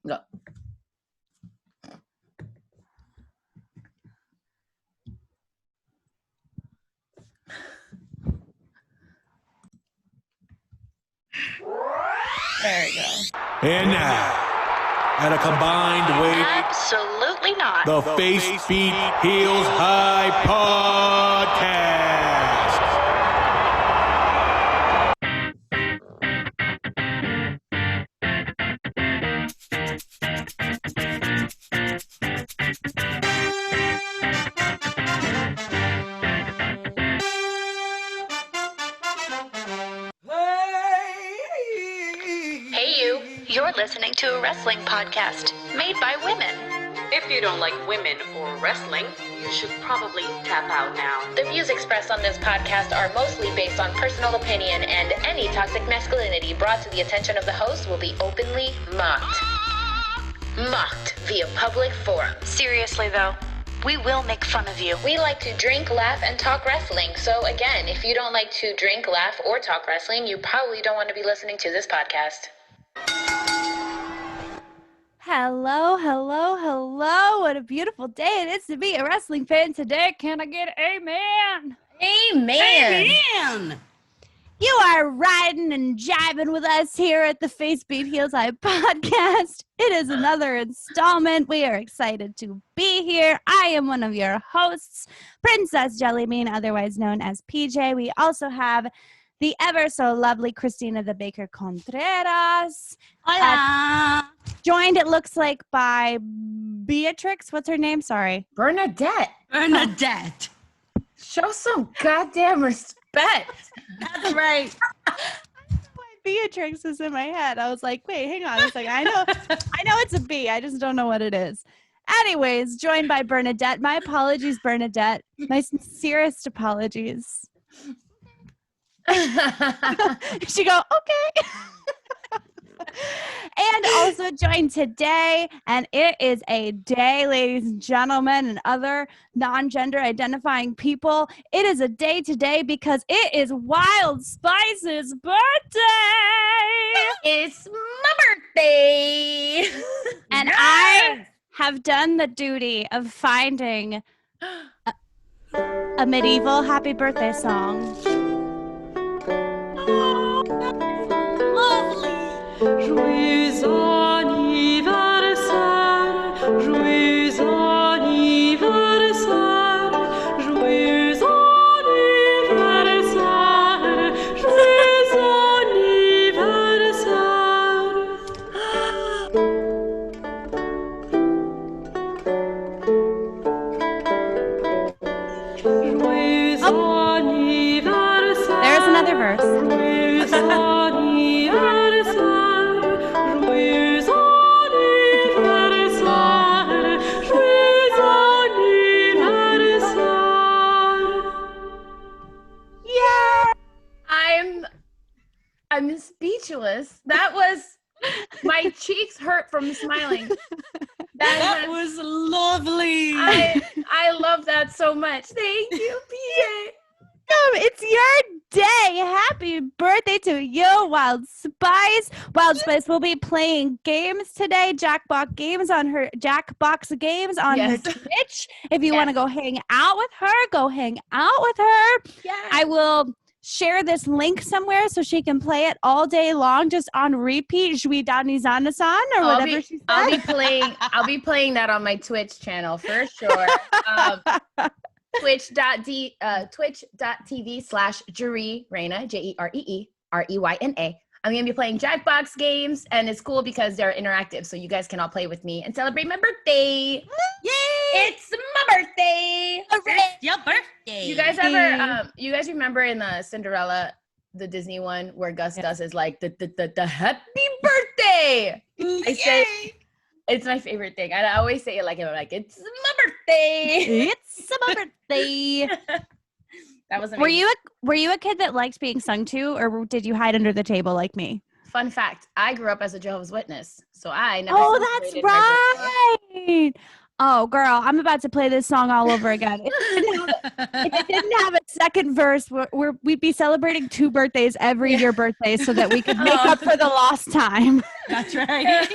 Go. There we go. And now, at a combined weight, Absolutely not. the Face Beat Heels High Podcast. You're listening to a wrestling podcast made by women. If you don't like women or wrestling, you should probably tap out now. The views expressed on this podcast are mostly based on personal opinion, and any toxic masculinity brought to the attention of the host will be openly mocked. Mocked via public forum. Seriously though, we will make fun of you. We like to drink, laugh, and talk wrestling. So again, if you don't like to drink, laugh, or talk wrestling, you probably don't want to be listening to this podcast. Hello, hello, hello. What a beautiful day it is to be a wrestling fan today. Can I get amen? Amen. Amen. You are riding and jiving with us here at the Face Beat Heels High podcast. It is another installment. We are excited to be here. I am one of your hosts, Princess Jellybean, otherwise known as PJ. We also have the ever so lovely Christina the Baker Contreras. Hola. Joined, it looks like, by Beatrix. What's her name? Sorry. Bernadette. Bernadette. Show some goddamn respect. That's right. Beatrix is in my head. I was like, wait, hang on a second. I know it's a B. I just don't know what it is. Anyways, joined by Bernadette. My apologies, Bernadette. My sincerest apologies. She go, okay. And also joined today, and it is a day, ladies and gentlemen, and other non-gender identifying people. It is a day today because it is Wild Spice's birthday. It's my birthday. And I have done the duty of finding a medieval happy birthday song. Joyeux anniversaire, joyeux anniversaire, joyeux anniversaire, joyeux anniversaire. There's another verse. I'm speechless. That was, my cheeks hurt from smiling. That was lovely. I love that so much. Thank you, PJ. It's your day. Happy birthday to you, Wild Spice. Wild Spice will be playing games today, Jackbox Games on her Yes. Twitch. If you want to go hang out with her, go hang out with her. Yes. I will share this link somewhere so she can play it all day long, just on repeat. Jui Dani Zanasan or whatever she said. I'll be playing that on my Twitch channel for sure. Twitch.tv/Jeree Reyna, JereeReeReyna. I'm going to be playing Jackbox games, and it's cool because they're interactive, so you guys can all play with me and celebrate my birthday. Yay! It's my birthday. It's your birthday. You guys remember in the Cinderella, the Disney one, where Gus does is like the happy birthday? I say it's my favorite thing. I always say it like I'm like, it's my birthday. It's my birthday. That was amazing. Were you a kid that liked being sung to, or did you hide under the table like me? Fun fact, I grew up as a Jehovah's Witness, so I never that's celebrated my right. Oh, girl, I'm about to play this song all over again. If it didn't have a second verse, we'd be celebrating 2 birthdays every year birthday so that we could make up for the lost time. That's right.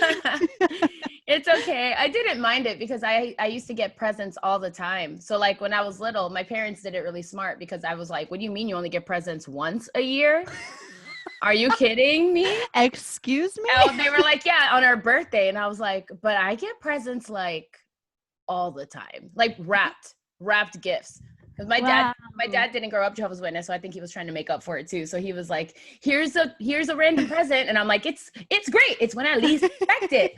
I didn't mind it because I used to get presents all the time. So like when I was little, my parents did it really smart because I was like, what do you mean you only get presents once a year? Are you kidding me? Excuse me? And they were like, yeah, on our birthday. And I was like, but I get presents like all the time, like wrapped gifts. Because my dad didn't grow up Jehovah's Witness, so I think he was trying to make up for it too. So he was like, here's a random present. And I'm like, it's great. It's when I least expect it.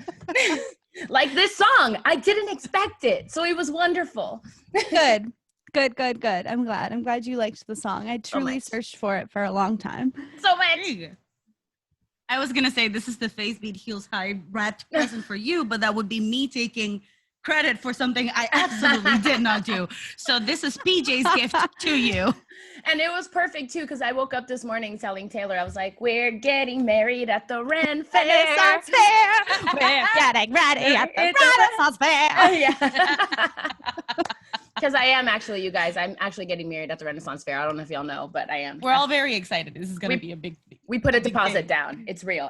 Like this song, I didn't expect it. So it was wonderful. Good. I'm glad you liked the song. I truly searched for it for a long time. So much. I was going to say, this is the Face Beat Heels High wrapped present for you, but that would be me taking credit for something I absolutely did not do. So this is PJ's gift to you. And it was perfect too, because I woke up this morning telling Taylor, I was like, we're getting married at the Ren Fair. Renaissance Fair. We're getting ready at the Renaissance Fair. Yeah. Because I am actually, you guys, I'm actually getting married at the Renaissance Fair. I don't know if y'all know, but I am. We're all very excited. This is going to be a big thing. We put a deposit down. It's real.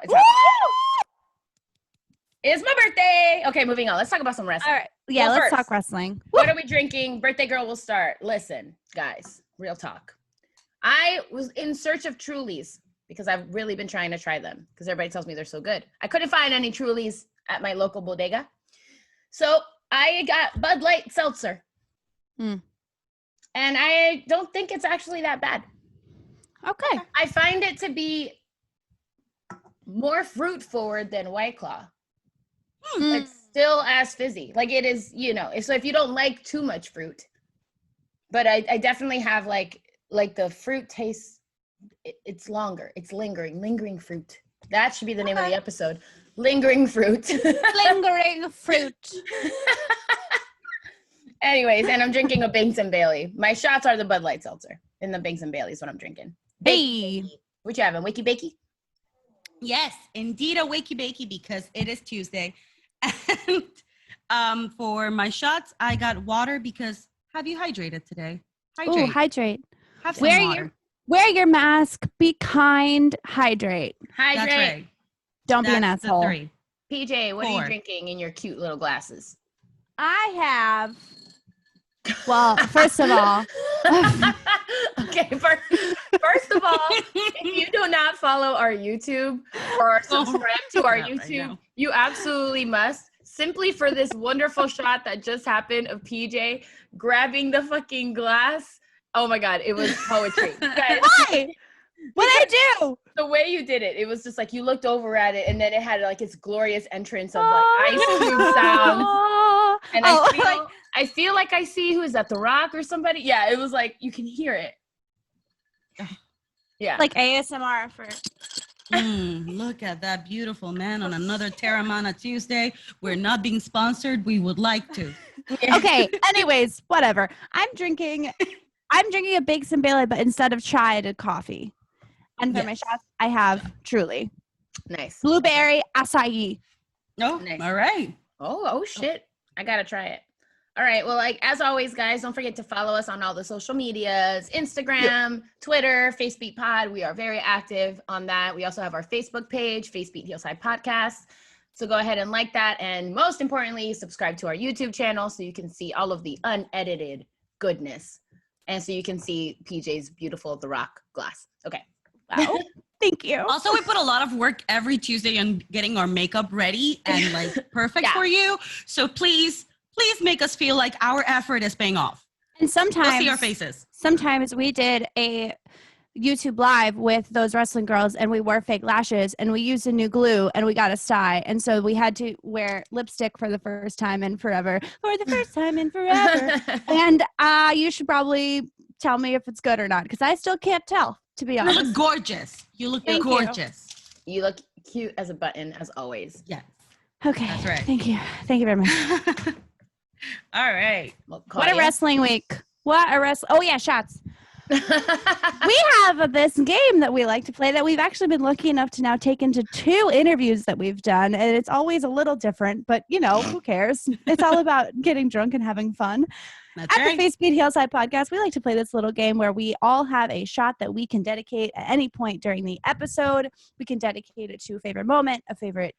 It's my birthday. Okay, moving on. Let's talk about some wrestling. All right. Yeah, Well, let's first, talk wrestling. What are we drinking? Birthday girl will start. Listen, guys, real talk. I was in search of Trulies because I've really been trying to try them because everybody tells me they're so good. I couldn't find any Trulies at my local bodega. So I got Bud Light Seltzer. And I don't think it's actually that bad. Okay. I find it to be more fruit forward than White Claw. It's still as fizzy. Like it is, so if you don't like too much fruit, but I definitely have like the fruit taste, it's longer. It's lingering fruit. That should be the name of the episode. Lingering fruit. Lingering fruit. Anyways, and I'm drinking a Banks & Bailey. My shots are the Bud Light Seltzer, and the Banks & Bailey is what I'm drinking. Hey. What you having, Wakey Bakey? Yes, indeed, a wakey bakey because it is Tuesday. And for my shots, I got water because have you hydrated today? Hydrate. Have some water. Wear your mask. Be kind. Hydrate. Hydrate. That's right. Don't be an That's asshole. the 3. PJ, what are 4. you drinking in your cute little glasses? I have. Well, first of all. Okay, first of all, if you do not follow our YouTube or subscribe to our YouTube, you absolutely must. Simply for this wonderful shot that just happened of PJ grabbing the fucking glass. Oh my God, it was poetry. Guys, Why? What did I do? the way you did it, it was just like you looked over at it and then it had like its glorious entrance of like ice cube sounds. And I feel like I see who is that, The Rock or somebody? Yeah, it was like you can hear it. Yeah. Like ASMR for Look at that beautiful man on another Terramana Tuesday. We're not being sponsored. We would like to. Okay, anyways, whatever. I'm drinking a Bakes and Bailey, but instead of chai, I did coffee. And for my shots, I have Truly. Nice. Blueberry acai. Oh, Nice. all right. Oh shit. I gotta try it. All right. Well, like as always, guys, don't forget to follow us on all the social medias, Instagram, Twitter, Face Beat Pod. We are very active on that. We also have our Facebook page, Face Beat Heels High Podcast. So go ahead and like that. And most importantly, subscribe to our YouTube channel so you can see all of the unedited goodness. And so you can see PJ's beautiful The Rock glass. Okay. Wow. Thank you. Also, we put a lot of work every Tuesday on getting our makeup ready and like perfect for you. So please make us feel like our effort is paying off. And sometimes we'll see our faces. Sometimes we did a YouTube live with those wrestling girls and we wore fake lashes and we used a new glue and we got a sty. And so we had to wear lipstick for the first time in forever. For the first time in forever. And you should probably tell me if it's good or not because I still can't tell, to be honest. You look gorgeous. You look gorgeous. You look cute as a button, as always. Yes. Okay. That's right. Thank you. Thank you very much. All right. Well, what a wrestling week. Oh, yeah, shots. We have this game that we like to play that we've actually been lucky enough to now take into 2 interviews that we've done. And it's always a little different, but who cares? It's all about getting drunk and having fun. That's At the Face Beat Heels High Podcast, we like to play this little game where we all have a shot that we can dedicate at any point during the episode. We can dedicate it to a favorite moment, a favorite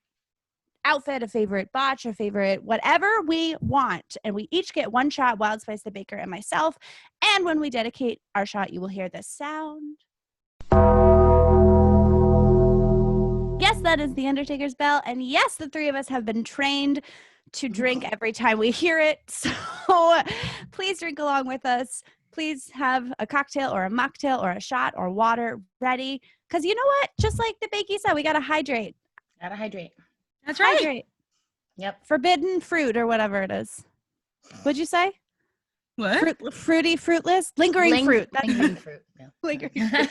outfit, a favorite botch, a favorite whatever we want. And we each get one shot, Wild Spice, the baker, and myself. And when we dedicate our shot, you will hear this sound. Yes, that is the Undertaker's bell. And yes, the three of us have been trained to drink every time we hear it. So please drink along with us. Please have a cocktail or a mocktail or a shot or water ready. Because you know what? Just like the Bakey said, we got to hydrate. Gotta hydrate. That's right. Hydrate. Yep. Forbidden fruit or whatever it is. What'd you say? What? Fruity, fruitless? Lingering fruit. That's Lingering fruit. Yeah. lingering fruit.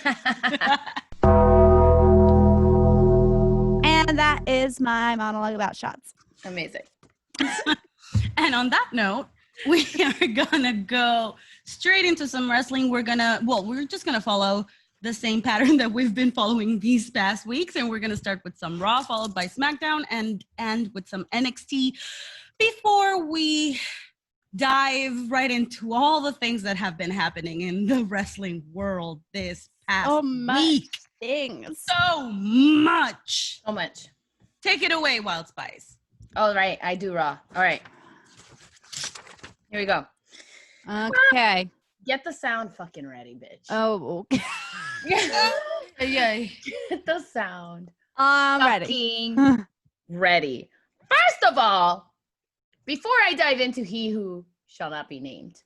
And that is my monologue about shots. Amazing. And on that note, we are gonna go straight into some wrestling. We're just gonna follow the same pattern that we've been following these past weeks, and we're gonna start with some Raw, followed by SmackDown, and end with some NXT before we dive right into all the things that have been happening in the wrestling world this past week. Things. So much. So much. Take it away, Wild Spice. All right, I do Raw. All right. Here we go. Okay. Get the sound fucking ready, bitch. Oh, okay. Yay. Get the sound ready. fucking ready. First of all, before I dive into he who shall not be named,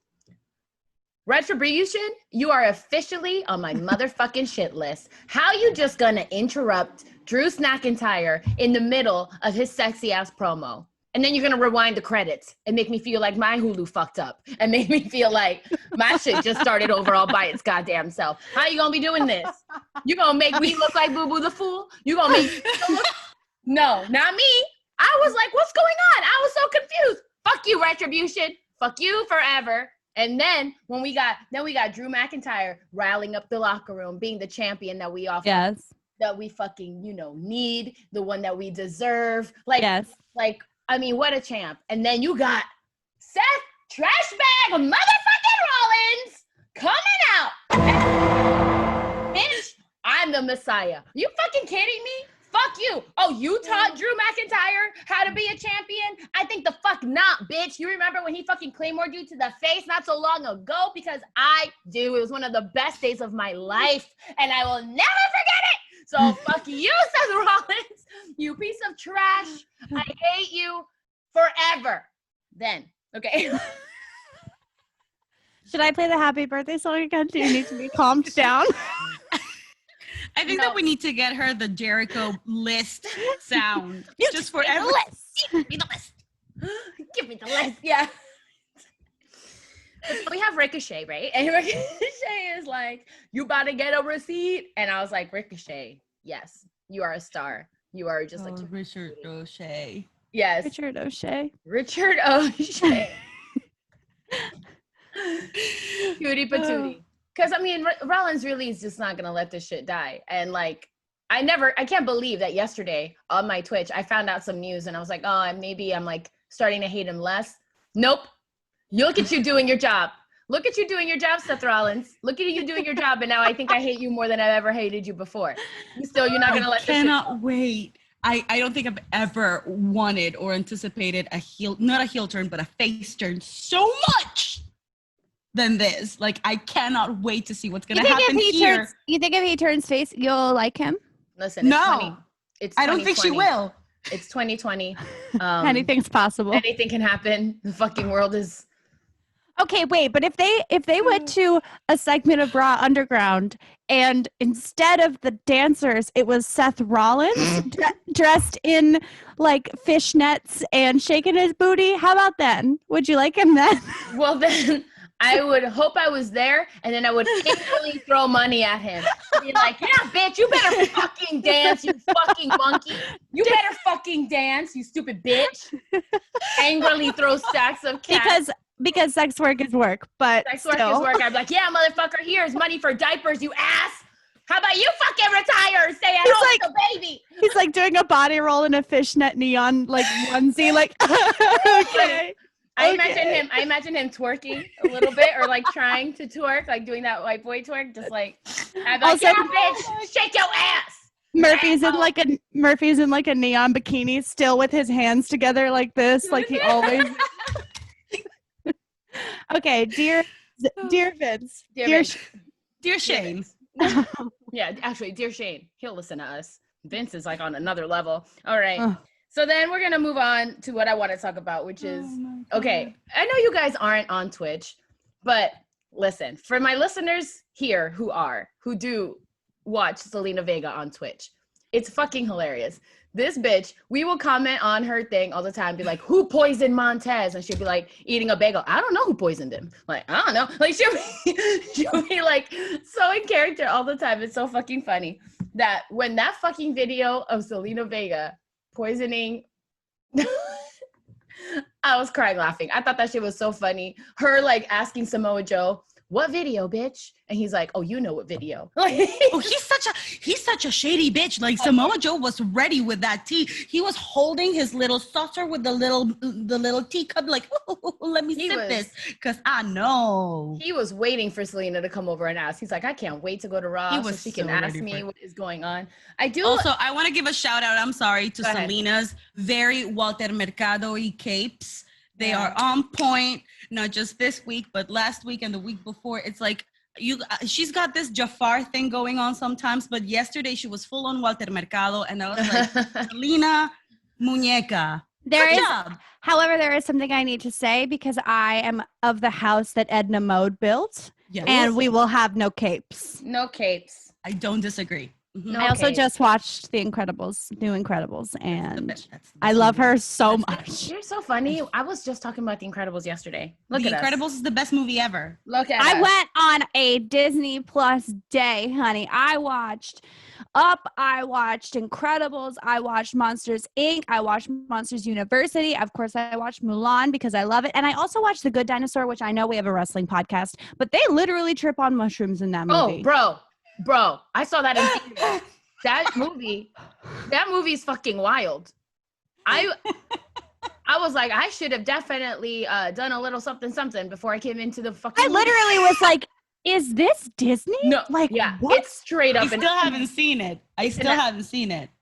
Retribution, you are officially on my motherfucking shit list. How you just gonna interrupt Drew McIntyre in the middle of his sexy ass promo? And then you're gonna rewind the credits and make me feel like my Hulu fucked up and make me feel like my shit just started over all by its goddamn self. How you gonna be doing this? You gonna make me look like Boo Boo the Fool? You gonna make me look? No, not me. I was like, what's going on? I was so confused. Fuck you, Retribution. Fuck you forever. And then when we got Drew McIntyre riling up the locker room, being the champion that we often that we fucking, need, the one that we deserve. I mean, what a champ. And then you got Seth Trashbag motherfucking Rollins coming out. Bitch, I'm the Messiah. You fucking kidding me? Fuck you. Oh, you taught Drew McIntyre how to be a champion? I think the fuck not, bitch. You remember when he fucking Claymored you to the face not so long ago? Because I do. It was one of the best days of my life, and I will never forget it. So fuck you, Seth Rollins. You piece of trash. I hate you forever. Then, okay. Should I play the happy birthday song again? Do you need to be calmed down? I think that we need to get her the Jericho list sound. Just for every list. Give me the list. Give me the list. Yeah. We have Ricochet, right? And Ricochet is like, you about to get a receipt? And I was like, Ricochet, yes, you are a star. You are just like Richard O'Shea. Yes. Richard O'Shea. Richard O'Shea. Cutie patootie. Because, I mean, Rollins really is just not going to let this shit die. And, like, I can't believe that yesterday on my Twitch, I found out some news and I was like, oh, maybe I'm, like, starting to hate him less. Nope. Look at you doing your job. Look at you doing your job, Seth Rollins. Look at you doing your job. And now I think I hate you more than I've ever hated you before. You're not going to let this shit go. I cannot wait. I don't think I've ever wanted or anticipated not a heel turn, but a face turn so much than this. Like, I cannot wait to see what's going to happen here. You think if he turns face, you'll like him? Listen, it's I don't think she will. It's 2020. Anything's possible. Anything can happen. The fucking world is... Okay, wait, but if they went to a segment of Raw Underground and instead of the dancers, it was Seth Rollins dressed in like fishnets and shaking his booty, how about then? Would you like him then? Well, then I would hope I was there, and then I would instantly throw money at him. Be like, yeah, bitch, you better fucking dance, you fucking monkey. You better fucking dance, you stupid bitch. Angrily throw stacks of cash. Because sex work is work, but sex work is work. I'd be like, yeah, motherfucker, here's money for diapers, you ass. How about you fucking retire and stay at home with the baby? He's like doing a body roll in a fishnet neon like onesie, like okay. I imagine him twerking a little bit, or like trying to twerk, like doing that white boy twerk, just like, I'd be like, yeah, bitch, shake your ass. Murphy's in like a neon bikini, still with his hands together like this, like he always. Okay, dear Vince, Dear Shane. Yeah, actually, dear Shane, he'll listen to us. Vince is like on another level. All right. So then we're gonna move on to what I want to talk about, which is okay. I know you guys aren't on Twitch, but listen, for my listeners here who do watch Selena Vega on Twitch, it's fucking hilarious. This bitch, we will comment on her thing all the time, be like, who poisoned Montez? And she'll be like, eating a bagel. I don't know who poisoned him. Like, I don't know. Like, she'll be like so in character all the time. It's so fucking funny that when that fucking video of Selena Vega poisoning, I was crying laughing. I thought that shit was so funny. Her like asking Samoa Joe, what video, bitch? And he's like, oh, you know what video. Oh, he's such a shady bitch. Like Samoa Joe was ready with that tea. He was holding his little saucer with the little teacup, like, let me sip this, because I know. He was waiting for Selena to come over and ask. He's like, I can't wait to go to Raw so she can ask me what is going on. Also, I want to give a shout out, I'm sorry, to Selena's very Walter Mercado-y capes. They are on point, not just this week, but last week and the week before. It's like she's got this Jafar thing going on sometimes, but yesterday she was full on Walter Mercado, and I was like, Selena Muñeca. However, there is something I need to say because I am of the house that Edna Mode built, and we will have no capes. No capes. I don't disagree. No, I also just watched The Incredibles, New Incredibles, and I love her so much. You're so funny. I was just talking about The Incredibles yesterday. The Incredibles is the best movie ever. Look at I went on a Disney Plus day, honey. I watched Up, I watched Incredibles, I watched Monsters, Inc., I watched Monsters University. Of course, I watched Mulan because I love it. And I also watched The Good Dinosaur, which I know we have a wrestling podcast, but they literally trip on mushrooms in that movie. Oh, Bro, I saw that in theater. That movie is fucking wild. I was like, I should have definitely done a little something before I came into the fucking I literally was like, is this Disney? No, like, what? It's straight up. I still haven't seen it.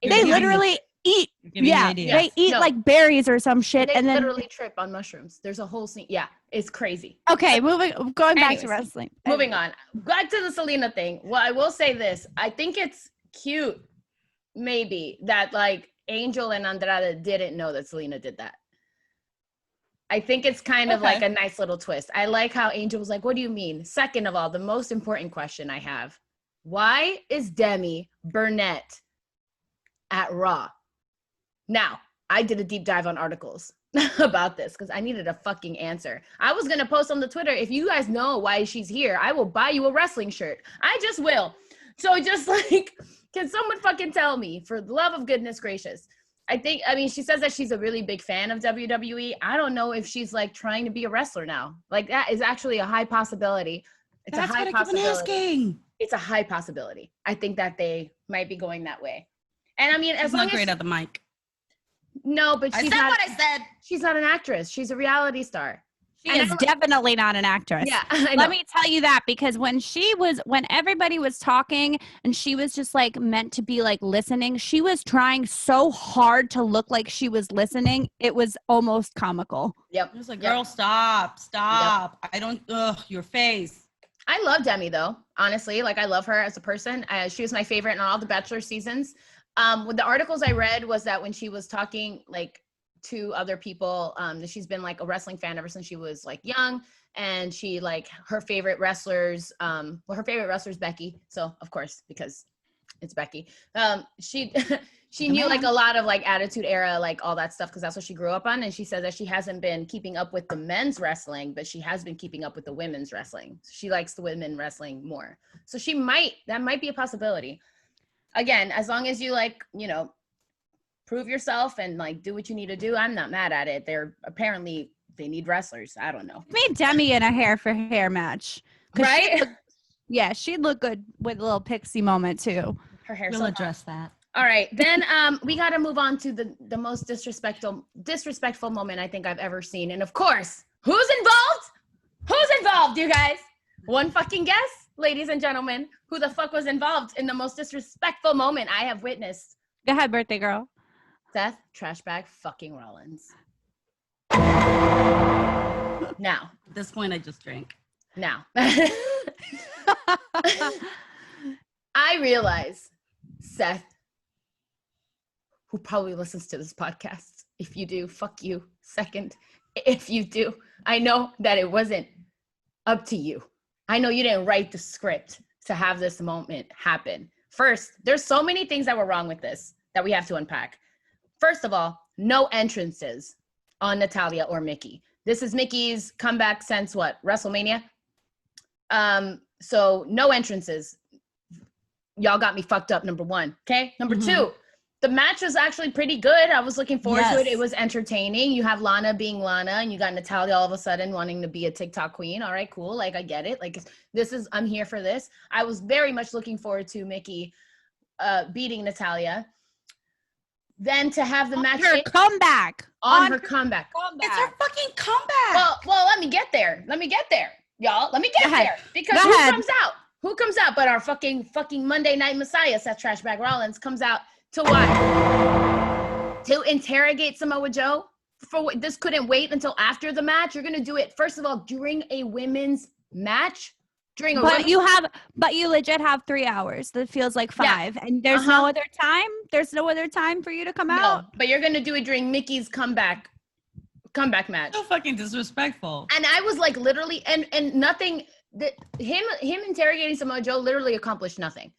They literally eat. Yeah, they eat like berries or some shit, and then literally trip on mushrooms. There's a whole scene. Yeah, it's crazy. Okay, going back to wrestling. Moving on. Back to the Selena thing. Well, I will say this. I think it's cute, maybe, that like Angel and Andrade didn't know that Selena did that. I think it's kind of like a nice little twist. I like how Angel was like, what do you mean? Second of all, the most important question I have, why is Demi Burnett at Raw? Now, I did a deep dive on articles about this because I needed a fucking answer. I was going to post on the Twitter, if you guys know why she's here, I will buy you a wrestling shirt. I just will. So just like, can someone fucking tell me, for the love of goodness gracious? She says that she's a really big fan of WWE. I don't know if she's like trying to be a wrestler now. Like that is actually a high possibility. It's a high possibility. It's a high possibility. I think that they might be going that way. And I mean, as long as great at the mic. No, but she's not. What I said. She's not an actress. She's a reality star. She is definitely not an actress. Yeah, I know. Let me tell you that, because when everybody was talking and she was just like meant to be like listening, she was trying so hard to look like she was listening. It was almost comical. Yep. It was like, girl, stop. Yep. I don't, your face. I love Demi though, honestly. Like I love her as a person. She was my favorite in all the Bachelor seasons. With the articles I read was that when she was talking like to other people, she's been like a wrestling fan ever since she was like young, and she like her favorite wrestlers, her favorite wrestler's Becky. So of course, because it's Becky, she knew like a lot of like Attitude Era, like all that stuff, because that's what she grew up on. And she said that she hasn't been keeping up with the men's wrestling, but she has been keeping up with the women's wrestling. She likes the women wrestling more. So that might be a possibility. Again, as long as you like, prove yourself and like do what you need to do, I'm not mad at it. They need wrestlers. I don't know. Me and Demi in a hair for hair match. Right? She'd look good with a little pixie moment too. Her hair. We'll address that. All right. Then we got to move on to the most disrespectful moment I think I've ever seen. And of course, who's involved? Who's involved, you guys? One fucking guess? ladies and gentlemen, who the fuck was involved in the most disrespectful moment I have witnessed. Go ahead, birthday girl. Seth Trashbag fucking Rollins. Now. At this point, I just drank. Now. I realize, Seth, who probably listens to this podcast, if you do, fuck you. Second, if you do, I know that it wasn't up to you. I know you didn't write the script to have this moment happen. First, there's so many things that were wrong with this that we have to unpack. First of all, no entrances on Natalya or Mickey. This is Mickey's comeback since what? WrestleMania? So no entrances. Y'all got me fucked up, number one. Okay? Number two, the match was actually pretty good. I was looking forward to it. It was entertaining. You have Lana being Lana, and you got Natalya all of a sudden wanting to be a TikTok queen. All right, cool. Like, I get it. Like, I'm here for this. I was very much looking forward to Mickey beating Natalya. Then to have the match Her comeback. On her comeback. It's her fucking comeback. Well, let me get there. Y'all. Let me get there. Because who comes out but our fucking Monday Night Messiah, Seth Trashbag Rollins, comes out to what? To interrogate Samoa Joe? This couldn't wait until after the match. You're gonna do it, first of all, during a women's match? But you legit have 3 hours. That feels like 5. And there's no other time. There's no other time for you to come out. No, but you're gonna do it during Mickey's comeback match. So fucking disrespectful. And I was like, literally, and nothing. Him interrogating Samoa Joe literally accomplished nothing.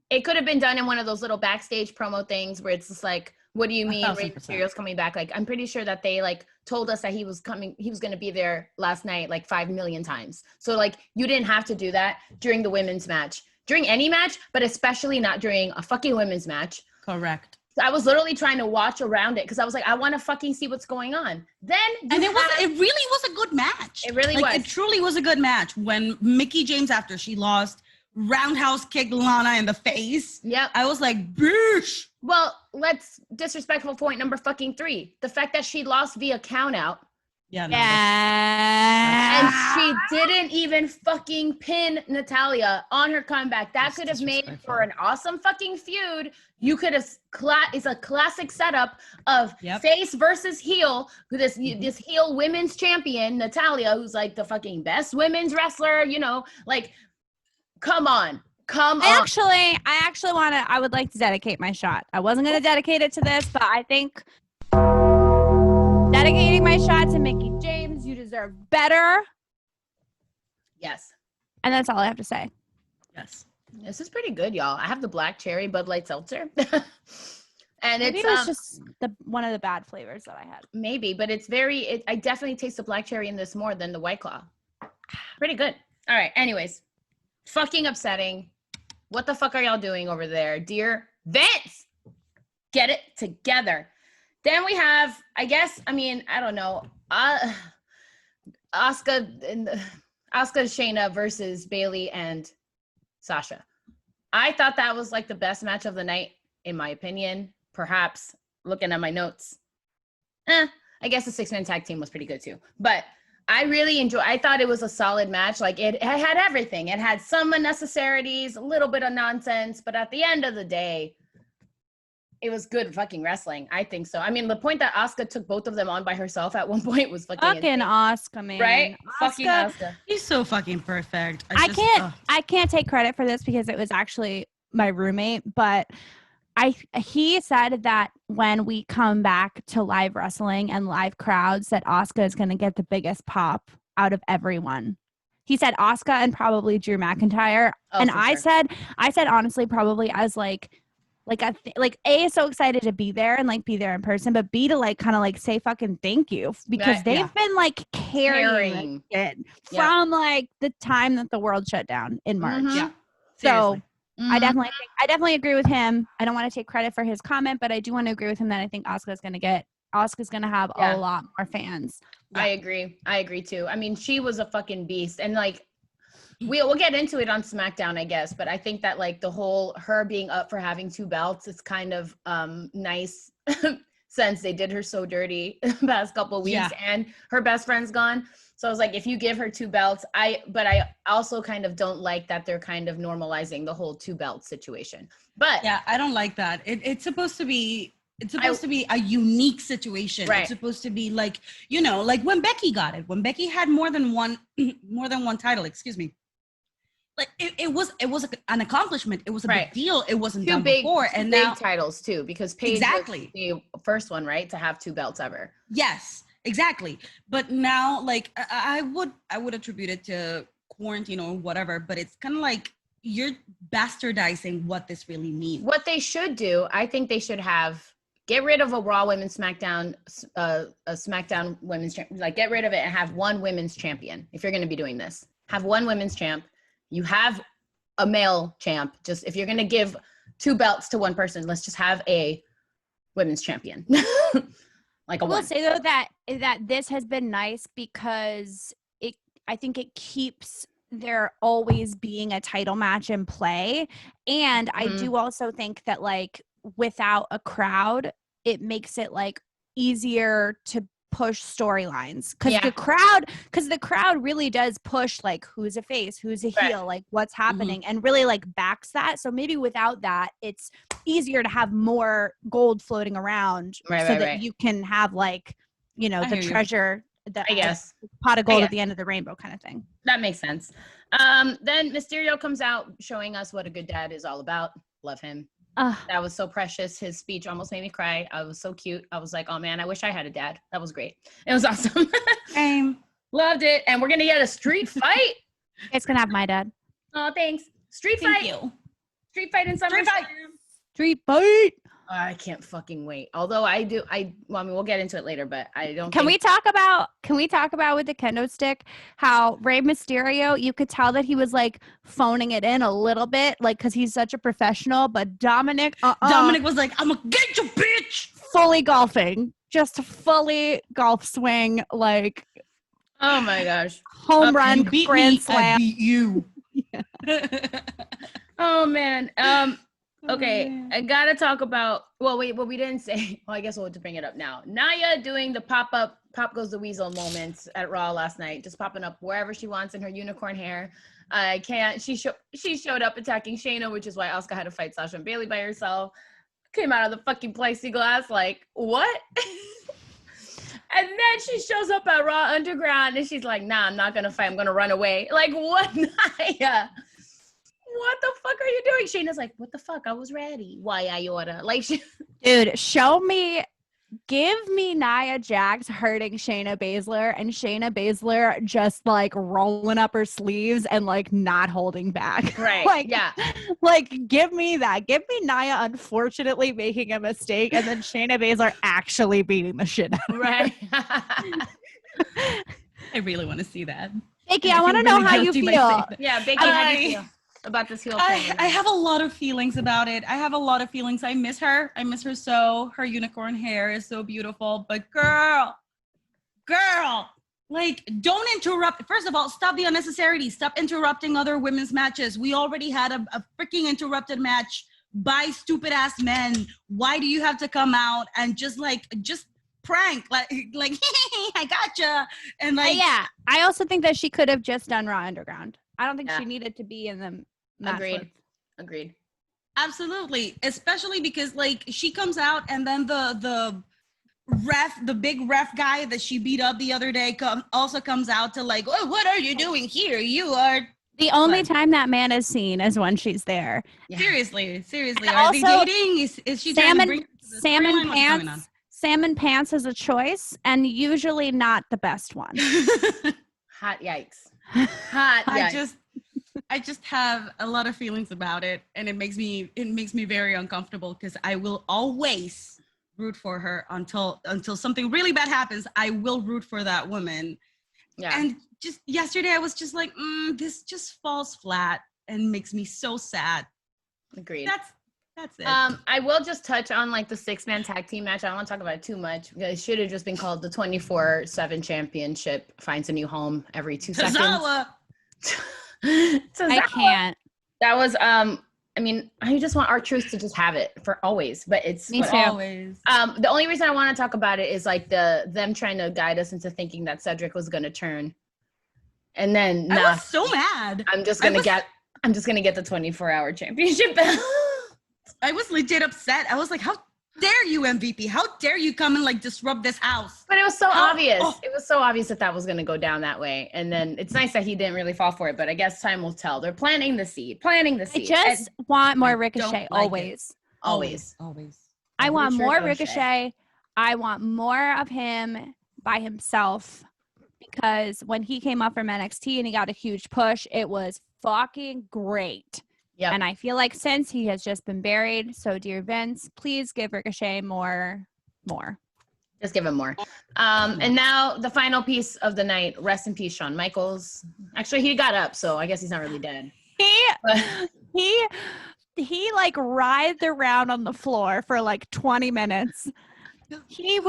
It could have been done in one of those little backstage promo things where it's just like, what do you mean Rey Mysterio's coming back? Like, I'm pretty sure that they like told us that he was going to be there last night like 5 million times. So like, you didn't have to do that during the women's match, during any match, but especially not during a fucking women's match. Correct. So I was literally trying to watch around it because I was like, I want to fucking see what's going on. Then it really was a good match. It really was. It truly was a good match. When Mickie James, after she lost, roundhouse kicked Lana in the face. Yep. I was like, bitch. Well, let's disrespectful point number fucking 3. The fact that she lost via count out. Yeah. And she didn't even fucking pin Natalya on her comeback. That could have made for an awesome fucking feud. You could have, it's a classic setup of face versus heel. This heel women's champion, Natalya, who's like the fucking best women's wrestler, like, come on. I would like to dedicate my shot. I wasn't going to dedicate it to this, but I think dedicating my shot to Mickie James, you deserve better. Yes. And that's all I have to say. Yes. This is pretty good, y'all. I have the black cherry Bud Light seltzer. And maybe it was just one of the bad flavors that I had. Maybe, but it's I definitely taste the black cherry in this more than the White Claw. Pretty good. All right. Anyways, fucking upsetting. What the fuck are y'all doing over there? Dear Vince, get it together. Then we have, I don't know, Asuka Shayna versus Bayley and Sasha. I thought that was like the best match of the night, in my opinion. Perhaps, looking at my notes. I guess the 6-man tag team was pretty good too. But I really I thought it was a solid match. Like, it had everything. It had some unnecessarities, a little bit of nonsense, but at the end of the day, it was good fucking wrestling. I think so. I mean, the point that Asuka took both of them on by herself at one point was fucking Asuka, man. Right? Fucking Asuka. He's so fucking perfect. I can't take credit for this because it was actually my roommate, but he said that when we come back to live wrestling and live crowds, that Asuka is going to get the biggest pop out of everyone. He said Asuka and probably Drew McIntyre. And I said honestly, probably as A, so excited to be there and like be there in person, but B, to like kind of like say fucking thank you because they've been like carrying it from like the time that the world shut down in March. Mm-hmm. Yeah. So I definitely agree with him. I don't want to take credit for his comment, but I do want to agree with him that I think Asuka's going to have a lot more fans. Yeah. I agree too. I mean, she was a fucking beast, and like we'll get into it on SmackDown, I guess, but I think that like the whole her being up for having 2 belts is kind of nice since they did her so dirty the past couple weeks and her best friend's gone. So I was like, if you give her 2 belts, but I also kind of don't like that they're kind of normalizing the whole 2 belt situation. But yeah, I don't like that. It's supposed to be a unique situation. Right. It's supposed to be like, you know, like when Becky got it, when Becky had more than one title, excuse me. Like it was an accomplishment. It was a big deal. It wasn't done before. And big now titles too, because Paige was the first one, right, to have 2 belts ever. Yes, exactly. But now, like, I would attribute it to quarantine or whatever, but it's kind of like you're bastardizing what this really means. What they should do, I think they should get rid of a Raw Women's SmackDown, a SmackDown Women's, like get rid of it and have one women's champion. If you're going to be doing this, have one women's champ. You have a male champ. Just if you're going to give 2 belts to one person, let's just have a women's champion. Like I will say though that this has been nice because I think it keeps there always being a title match in play. And I do also think that like without a crowd, it makes it like easier to push storylines because the crowd really does push like who's a face, who's a heel, like what's happening, and really like backs that. So maybe without that, it's easier to have more gold floating around that you can have like, you know, the treasure, I guess pot of gold at the end of the rainbow kind of thing. That makes sense. Then Mysterio comes out showing us what a good dad is all about. Love him. That was so precious. His speech almost made me cry. I was so cute. I was like, oh man, I wish I had a dad. That was great. It was awesome. Loved it. And we're going to get a street fight. It's going to have my dad. Oh, thanks. Street fight in SummerSlam. Street fight. I can't fucking wait. Although I mean, we'll get into it later, but I don't. Can we talk about with the kendo stick how Rey Mysterio? You could tell that he was like phoning it in a little bit, like because he's such a professional. But Dominic was like, "I'm gonna get you, bitch!" Fully golfing, just fully golf swing, like. Oh my gosh! Home run, grand slam. I beat you. Oh man. Okay, I gotta talk about. Well, wait, what we didn't say. Well, I guess we'll have to bring it up now. Nia doing the pop goes the weasel moments at Raw last night, just popping up wherever she wants in her unicorn hair. I can't. She showed up attacking Shayna, which is why Asuka had to fight Sasha and Bayley by herself. Came out of the fucking plexiglass, like what? And then she shows up at Raw Underground, and she's like, "Nah, I'm not gonna fight. I'm gonna run away." Like what, Nia? What the fuck are you doing? Shayna's like, what the fuck? I was ready. Why Iota? Like, dude, give me Nia Jax hurting Shayna Baszler and Shayna Baszler just like rolling up her sleeves and like not holding back. Right. Like, yeah. Like, give me that. Give me Nia unfortunately making a mistake and then Shayna Baszler actually beating the shit out of her. Right. I really want to see that. Becky, I want to know how you feel. Yeah, Becky, how do you feel about this heel thing? I have a lot of feelings about it. I miss her. I miss her so. Her unicorn hair is so beautiful. But girl, like, don't interrupt. First of all, stop the unnecessity. Stop interrupting other women's matches. We already had a freaking interrupted match by stupid ass men. Why do you have to come out and just prank like I gotcha? And like, yeah, I also think that she could have just done Raw Underground. I don't think she needed to be in the match. Agreed. Absolutely, especially because like she comes out and then the big ref guy that she beat up the other day also comes out to like, oh, what are you doing here? You are the only time that man is seen is when she's there. Yeah. Seriously, and are they dating? Is she salmon pants? Salmon pants is a choice, and usually not the best one. Hot yikes! Hot yikes! I just have a lot of feelings about it, and it makes me very uncomfortable because I will always root for her until something really bad happens. I will root for that woman. Yeah. And just yesterday, I was just like, this just falls flat and makes me so sad. Agreed. That's it. I will just touch on like the 6-man tag team match. I don't want to talk about it too much because it should have just been called the 24/7 championship finds a new home every 2 seconds. I can't. That was I mean, I just want R-Truth to just have it for always, but it's Me too. Always. the only reason I want to talk about it is like them trying to guide us into thinking that Cedric was going to turn. And then I was so mad. I'm just going to get the 24-hour championship belt. I was legit upset. I was like, how dare you, MVP? How dare you come and like disrupt this house? But it was so obvious. It was so obvious that was going to go down that way. And then it's nice that he didn't really fall for it, but I guess time will tell. They're planting the seed. I just want more Ricochet, always. Always. I want more Ricochet. I want more of him by himself, because when he came up from NXT and he got a huge push, it was fucking great. Yeah. And I feel like since he has just been buried, so dear Vince, please give Ricochet more. Just give him more. And now the final piece of the night, rest in peace, Shawn Michaels. Actually, he got up, so I guess he's not really dead. He like writhed around on the floor for like 20 minutes. He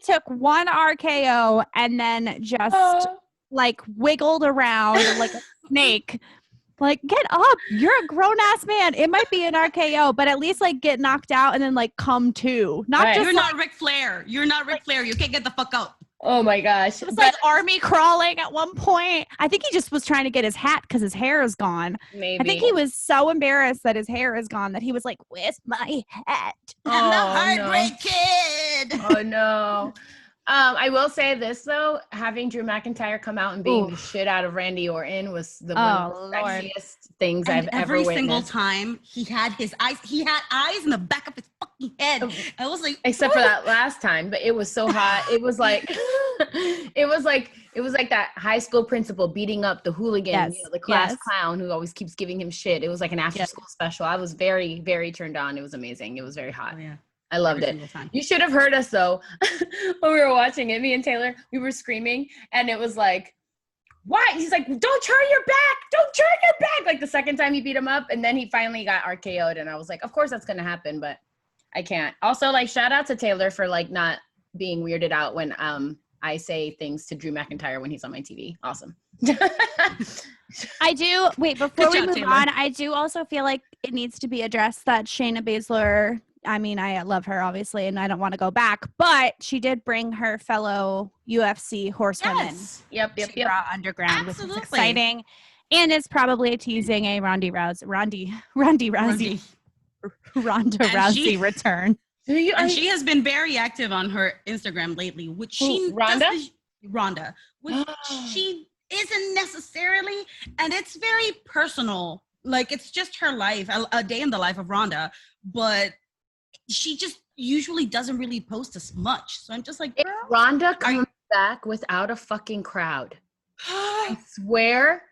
took one RKO and then just like wiggled around like a snake. Like, get up. You're a grown-ass man. It might be an RKO, but at least, like, get knocked out and then, like, come to. You're not Ric Flair. You're not Ric Flair. You can't get the fuck out. Oh, my gosh. It was, like, army crawling at one point. I think he just was trying to get his hat because his hair is gone. Maybe. I think he was so embarrassed that his hair is gone that he was like, where's my hat? I'm the heartbreak kid. Oh, no. I will say this, though. Having Drew McIntyre come out and being the shit out of Randy Orton was one of the sexiest things I've ever witnessed. Every single time he had eyes in the back of his fucking head. I was like, except for that last time, but it was so hot. It was like, it was like that high school principal beating up the hooligan, the class clown who always keeps giving him shit. It was like an after school special. I was very, very turned on. It was amazing. It was very hot. Oh, yeah. I loved it. You should have heard us though when we were watching it. Me and Taylor, we were screaming, and it was like, "Why?" He's like, "Don't turn your back! Don't turn your back!" Like the second time he beat him up, and then he finally got RKO'd, and I was like, "Of course that's gonna happen," but I can't. Also, like, shout out to Taylor for like not being weirded out when I say things to Drew McIntyre when he's on my TV. Awesome. I do. Wait, before we move on, I do also feel like it needs to be addressed that Shayna Baszler. I mean, I love her, obviously, and I don't want to go back, but she did bring her fellow UFC Horsewomen. Yep. Raw Underground, which is exciting, and is probably teasing a Ronda Rousey return. And she has been very active on her Instagram lately, which Ronda, which she isn't necessarily, and it's very personal. Like, it's just her life, a day in the life of Ronda, but she just usually doesn't really post as much. So I'm just like, if Ronda comes back without a fucking crowd, I swear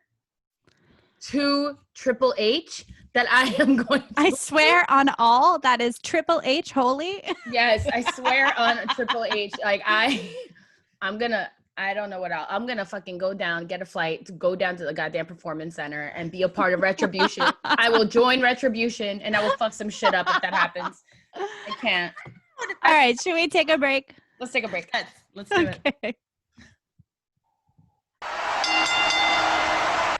to Triple H that I am going to. I swear on all that is Triple H holy. Yes, I swear on Triple H. Like, I'm gonna, I don't know what else. I'm gonna fucking go down, get a flight, to go down to the goddamn Performance Center and be a part of Retribution. I will join Retribution and I will fuck some shit up if that happens. I can't. All right, should we take a break? Let's take a break. Let's do it.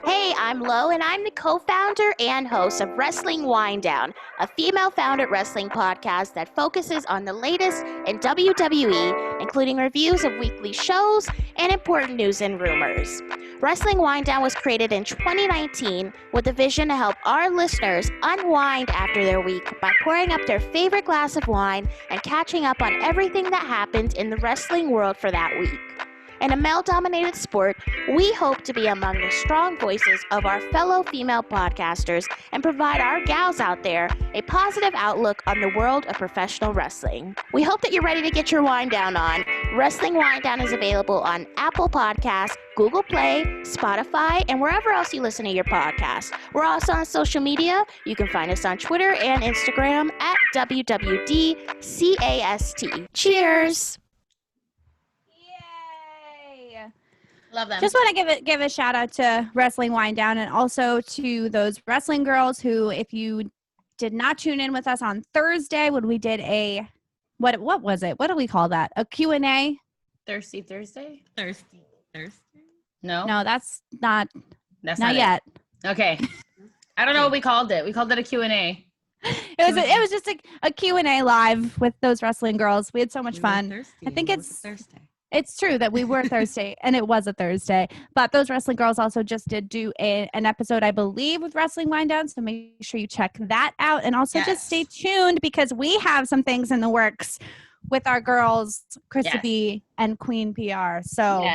Hey, I'm Lo, and I'm the co-founder and host of Wrestling Wind Down, a female-founded wrestling podcast that focuses on the latest in WWE, including reviews of weekly shows and important news and rumors. Wrestling Wind Down was created in 2019 with a vision to help our listeners unwind after their week by pouring up their favorite glass of wine and catching up on everything that happened in the wrestling world for that week. In a male-dominated sport, we hope to be among the strong voices of our fellow female podcasters and provide our gals out there a positive outlook on the world of professional wrestling. We hope that you're ready to get your wind down on. Wrestling Wind Down is available on Apple Podcasts, Google Play, Spotify, and wherever else you listen to your podcast. We're also on social media. You can find us on Twitter and Instagram at WWDCAST. Cheers! Love them. Just want to give a shout out to Wrestling Wind Down and also to those wrestling girls who, if you did not tune in with us on Thursday when we did a what was it? What do we call that? A Q&A? Thirsty Thursday? Thirsty. No, that's not that's not yet. Okay. I don't know what we called it. We called it a Q&A. It was just a Q&A live with those wrestling girls. We had so much fun. I think it's true that we were Thursday, and it was a Thursday. But those wrestling girls also just did do an episode, I believe, with Wrestling Wind Down. So make sure you check that out. And also just stay tuned because we have some things in the works with our girls, Krista B and Queen PR. So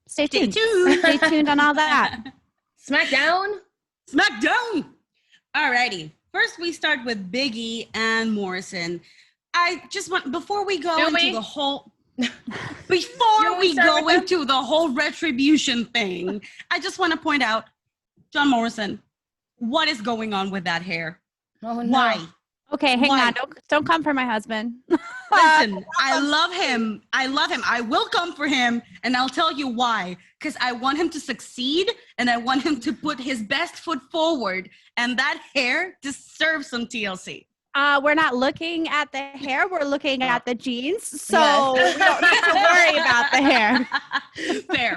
stay tuned. Stay tuned on all that. SmackDown. Alrighty. First, we start with Big E and Morrison. I just want, before we go into the whole retribution thing, I just want to point out, John Morrison, what is going on with that hair? Oh, no. Why? Okay, hang on. Don't come for my husband. Listen, I love him. I will come for him, and I'll tell you why. Because I want him to succeed, and I want him to put his best foot forward. And that hair deserves some TLC. We're not looking at the hair. We're looking at the jeans. So we don't need to worry about the hair.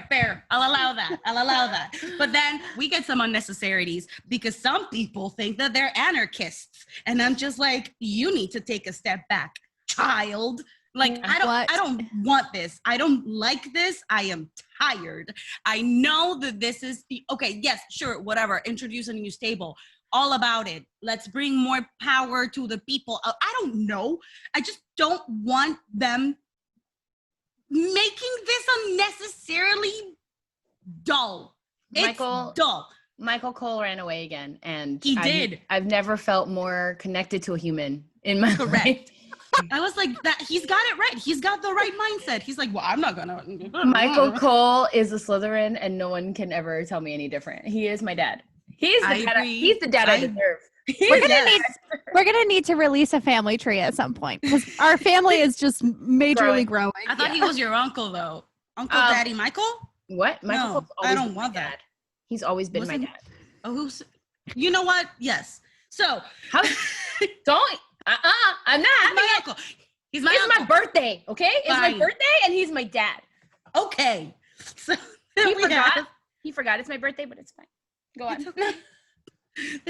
Fair. I'll allow that. But then we get some unnecessarities because some people think that they're anarchists. And I'm just like, you need to take a step back, child. Like, I don't want this. I don't like this. I am tired. I know that this is okay. Yes, sure. Whatever. Introduce a new stable. All about it. Let's bring more power to the people. I don't know. I just don't want them making this unnecessarily dull. It's dull. Michael Cole ran away again, and he did. I've never felt more connected to a human in my life. I was like, that. He's got it right. He's got the right mindset. He's like, well, I'm not gonna. Michael Cole is a Slytherin, and no one can ever tell me any different. He is my dad. He's the dad I deserve. We're gonna need to release a family tree at some point because our family is just majorly growing. I thought he was your uncle though. Uncle Daddy Michael? What? No, I don't want that. Dad. He's always been my dad. Oh, you know what? Yes. So how don't I'm not having my uncle. It's my birthday, okay? It's my birthday and he's my dad. Okay. So he forgot it's my birthday, but it's fine. Go on. Okay.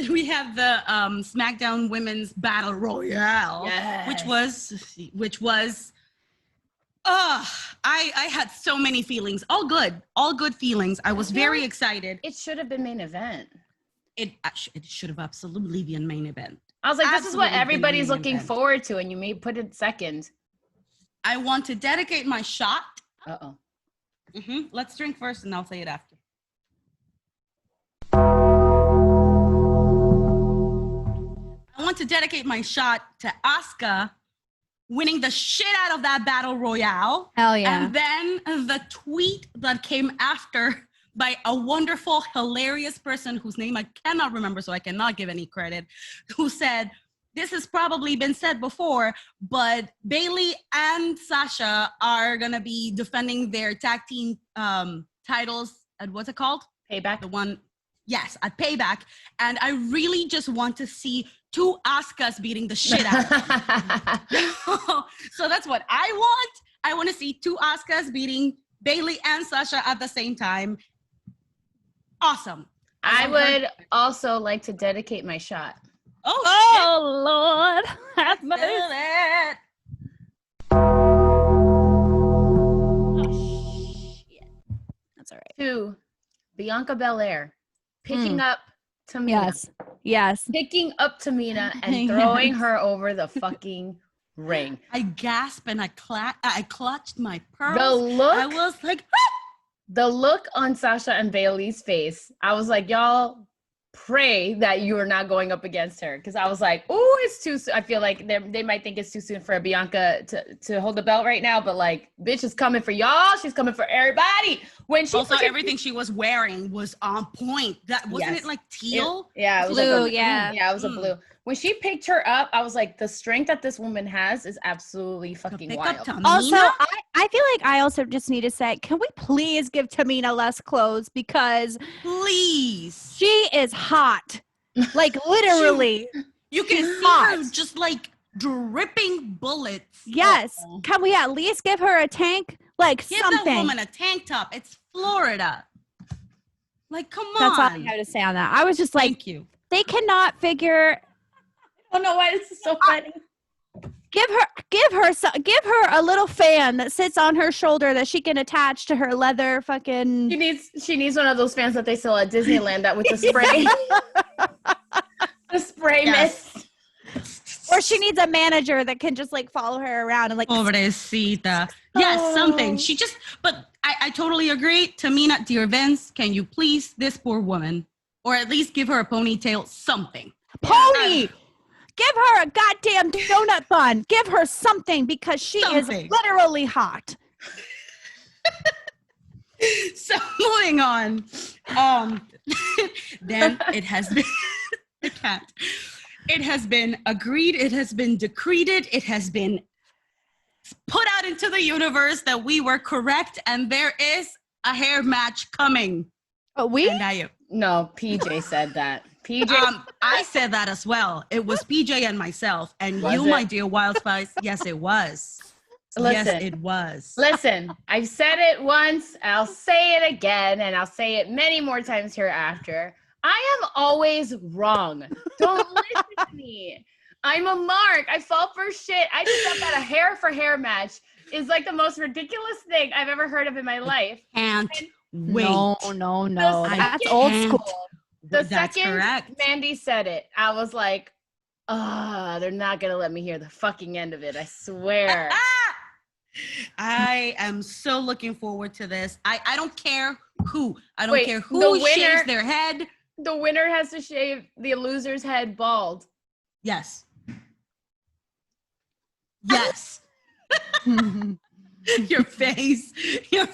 We have the SmackDown Women's Battle Royale, which was I had so many feelings. All good feelings. I was very excited. It should have been main event. It should have absolutely been main event. I was like, this is what everybody's looking forward to, and you may put it second. I want to dedicate my shot. Uh-oh. Let's drink first, and I'll say it after. I want to dedicate my shot to Asuka winning the shit out of that battle royale. Hell yeah. And then the tweet that came after by a wonderful, hilarious person whose name I cannot remember, so I cannot give any credit, who said, this has probably been said before, but Bayley and Sasha are going to be defending their tag team titles at, what's it called? Payback. The one, yes, at Payback. And I really just want to see two Asukas beating the shit out of them. So that's what I want. I want to see two Asukas beating Bayley and Sasha at the same time. Awesome. I would also like to dedicate my shot. Oh Lord. Have mercy. That's all right. To Bianca Belair picking up Tamina. Yes. Picking up Tamina and throwing her over the fucking ring. I gasped and I clutched my pearls. The look. I was like, the look on Sasha and Bayley's face. I was like, y'all pray that you are not going up against her. Because I was like, oh, it's too soon. I feel like they might think it's too soon for Bianca to hold the belt right now. But like, bitch is coming for y'all. She's coming for everybody. When she also, everything she was wearing was on point. That wasn't it like teal? It was blue. Like it was a blue. When she picked her up, I was like, the strength that this woman has is absolutely fucking wild. Also, I feel like I also just need to say, can we please give Tamina less clothes? Because please, she is hot. Like literally. You can see her just like dripping bullets. Yes. Can we at least give her a tank? Like give something. That woman a tank top. It's Florida. Like, come on. That's all I had to say on that. I was just like, Thank you. they cannot figure. I don't know why this is so funny. Give her a little fan that sits on her shoulder that she can attach to her leather fucking. She needs one of those fans that they sell at Disneyland that with the spray. The spray mist. Or she needs a manager that can just like follow her around and like. Pobrecita. Yes, something. She just, but I totally agree. Tamina, dear Vince, can you please this poor woman, or at least give her a ponytail, something. Pony! Give her a goddamn donut bun. Give her something because she is literally hot. So moving on. Then it has been I can't. It has been agreed, it has been decreed, it has been put out into the universe that we were correct, and there is a hair match coming. Oh, we? And No, PJ said that. PJ. I said that as well. It was PJ and myself, and Was you, it? my dear Wild Spice. Yes, it was. Listen, yes, it was. Listen, I've said it once, I'll say it again, and I'll say it many more times hereafter. I am always wrong. Don't listen to me. I'm a mark. I fall for shit. I just thought that a hair for hair match is like the most ridiculous thing I've ever heard of in my life. Can't wait. No. That's I old can't. school. The That's second correct. Mandy said it, I was like, they're not going to let me hear the fucking end of it. I swear. I am so looking forward to this. I don't care who. I don't care the who winner- shaves their head. The winner has to shave the loser's head bald. Yes. Yes. Your face. Girl,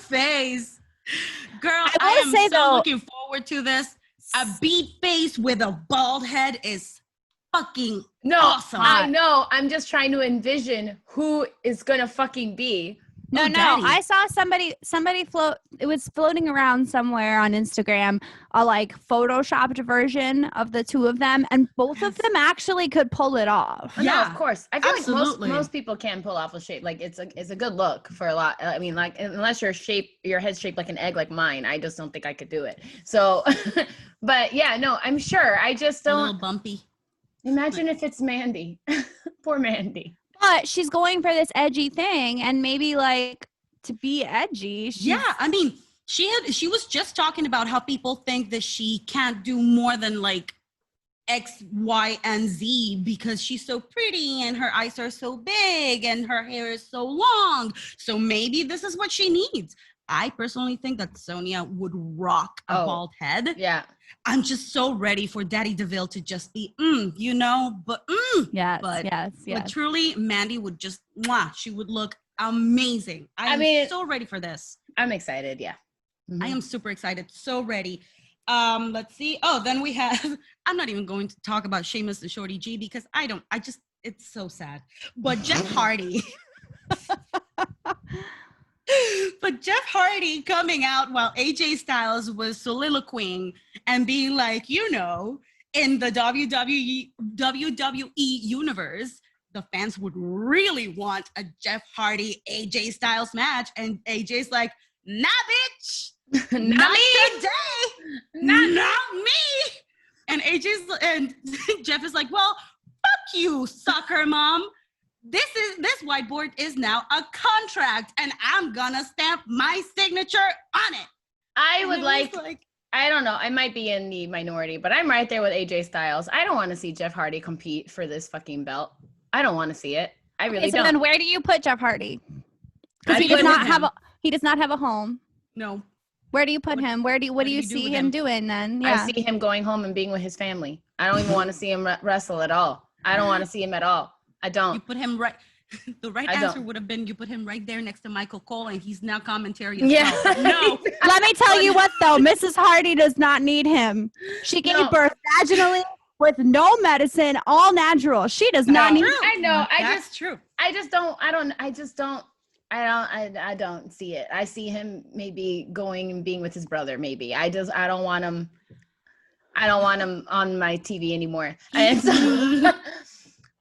I am say, so though, looking forward to this. A beat face with a bald head is fucking awesome. I know. I'm just trying to envision who is gonna fucking be. No. Daddy. I saw somebody float. It was floating around somewhere on Instagram, a like photoshopped version of the two of them, and both of them actually could pull it off. No, of course. I feel absolutely. like most people can pull off a shape. Like it's a good look for a lot. I mean, like unless your head's shaped like an egg like mine, I just don't think I could do it. So, but yeah, no, I'm sure. I just A don't. little bumpy. Imagine if it's Mandy. Poor Mandy. But she's going for this edgy thing, and maybe like to be edgy. I mean, she was just talking about how people think that she can't do more than like X, Y, and Z because she's so pretty and her eyes are so big and her hair is so long. So maybe this is what she needs. I personally think that Sonia would rock a bald head. Yeah. I'm just so ready for Daddy DeVille to just be, Yes. But truly, Mandy would just, she would look amazing. I mean, so ready for this. I'm excited. Yeah. Mm-hmm. I am super excited. So ready. Let's see. Oh, then we have, I'm not even going to talk about Sheamus and Shorty G because it's so sad. But Jeff Hardy. But Jeff Hardy coming out while AJ Styles was soliloquying and being like, in the WWE universe, the fans would really want a Jeff Hardy AJ Styles match. And AJ's like, nah, bitch. Not me. Today. Not me. And Jeff is like, well, fuck you, soccer mom. This whiteboard is now a contract, and I'm gonna stamp my signature on it. I don't know. I might be in the minority, but I'm right there with AJ Styles. I don't want to see Jeff Hardy compete for this fucking belt. I don't want to see it. I really don't. Then where do you put Jeff Hardy? Because he does not have a home. No. Where do you put him? What do you see him doing then? Yeah. I see him going home and being with his family. I don't even want to see him wrestle at all. I don't want to see him at all. I don't. You put him right. The right answer would have been you put him right there next to Michael Cole, and he's now commentary as well. No. Let me tell you what, though. Mrs. Hardy does not need him. She gave birth vaginally with no medicine, all natural. She does not need him. I know. That's true. I don't see it. I see him maybe going and being with his brother. Maybe I don't want him on my TV anymore. And so,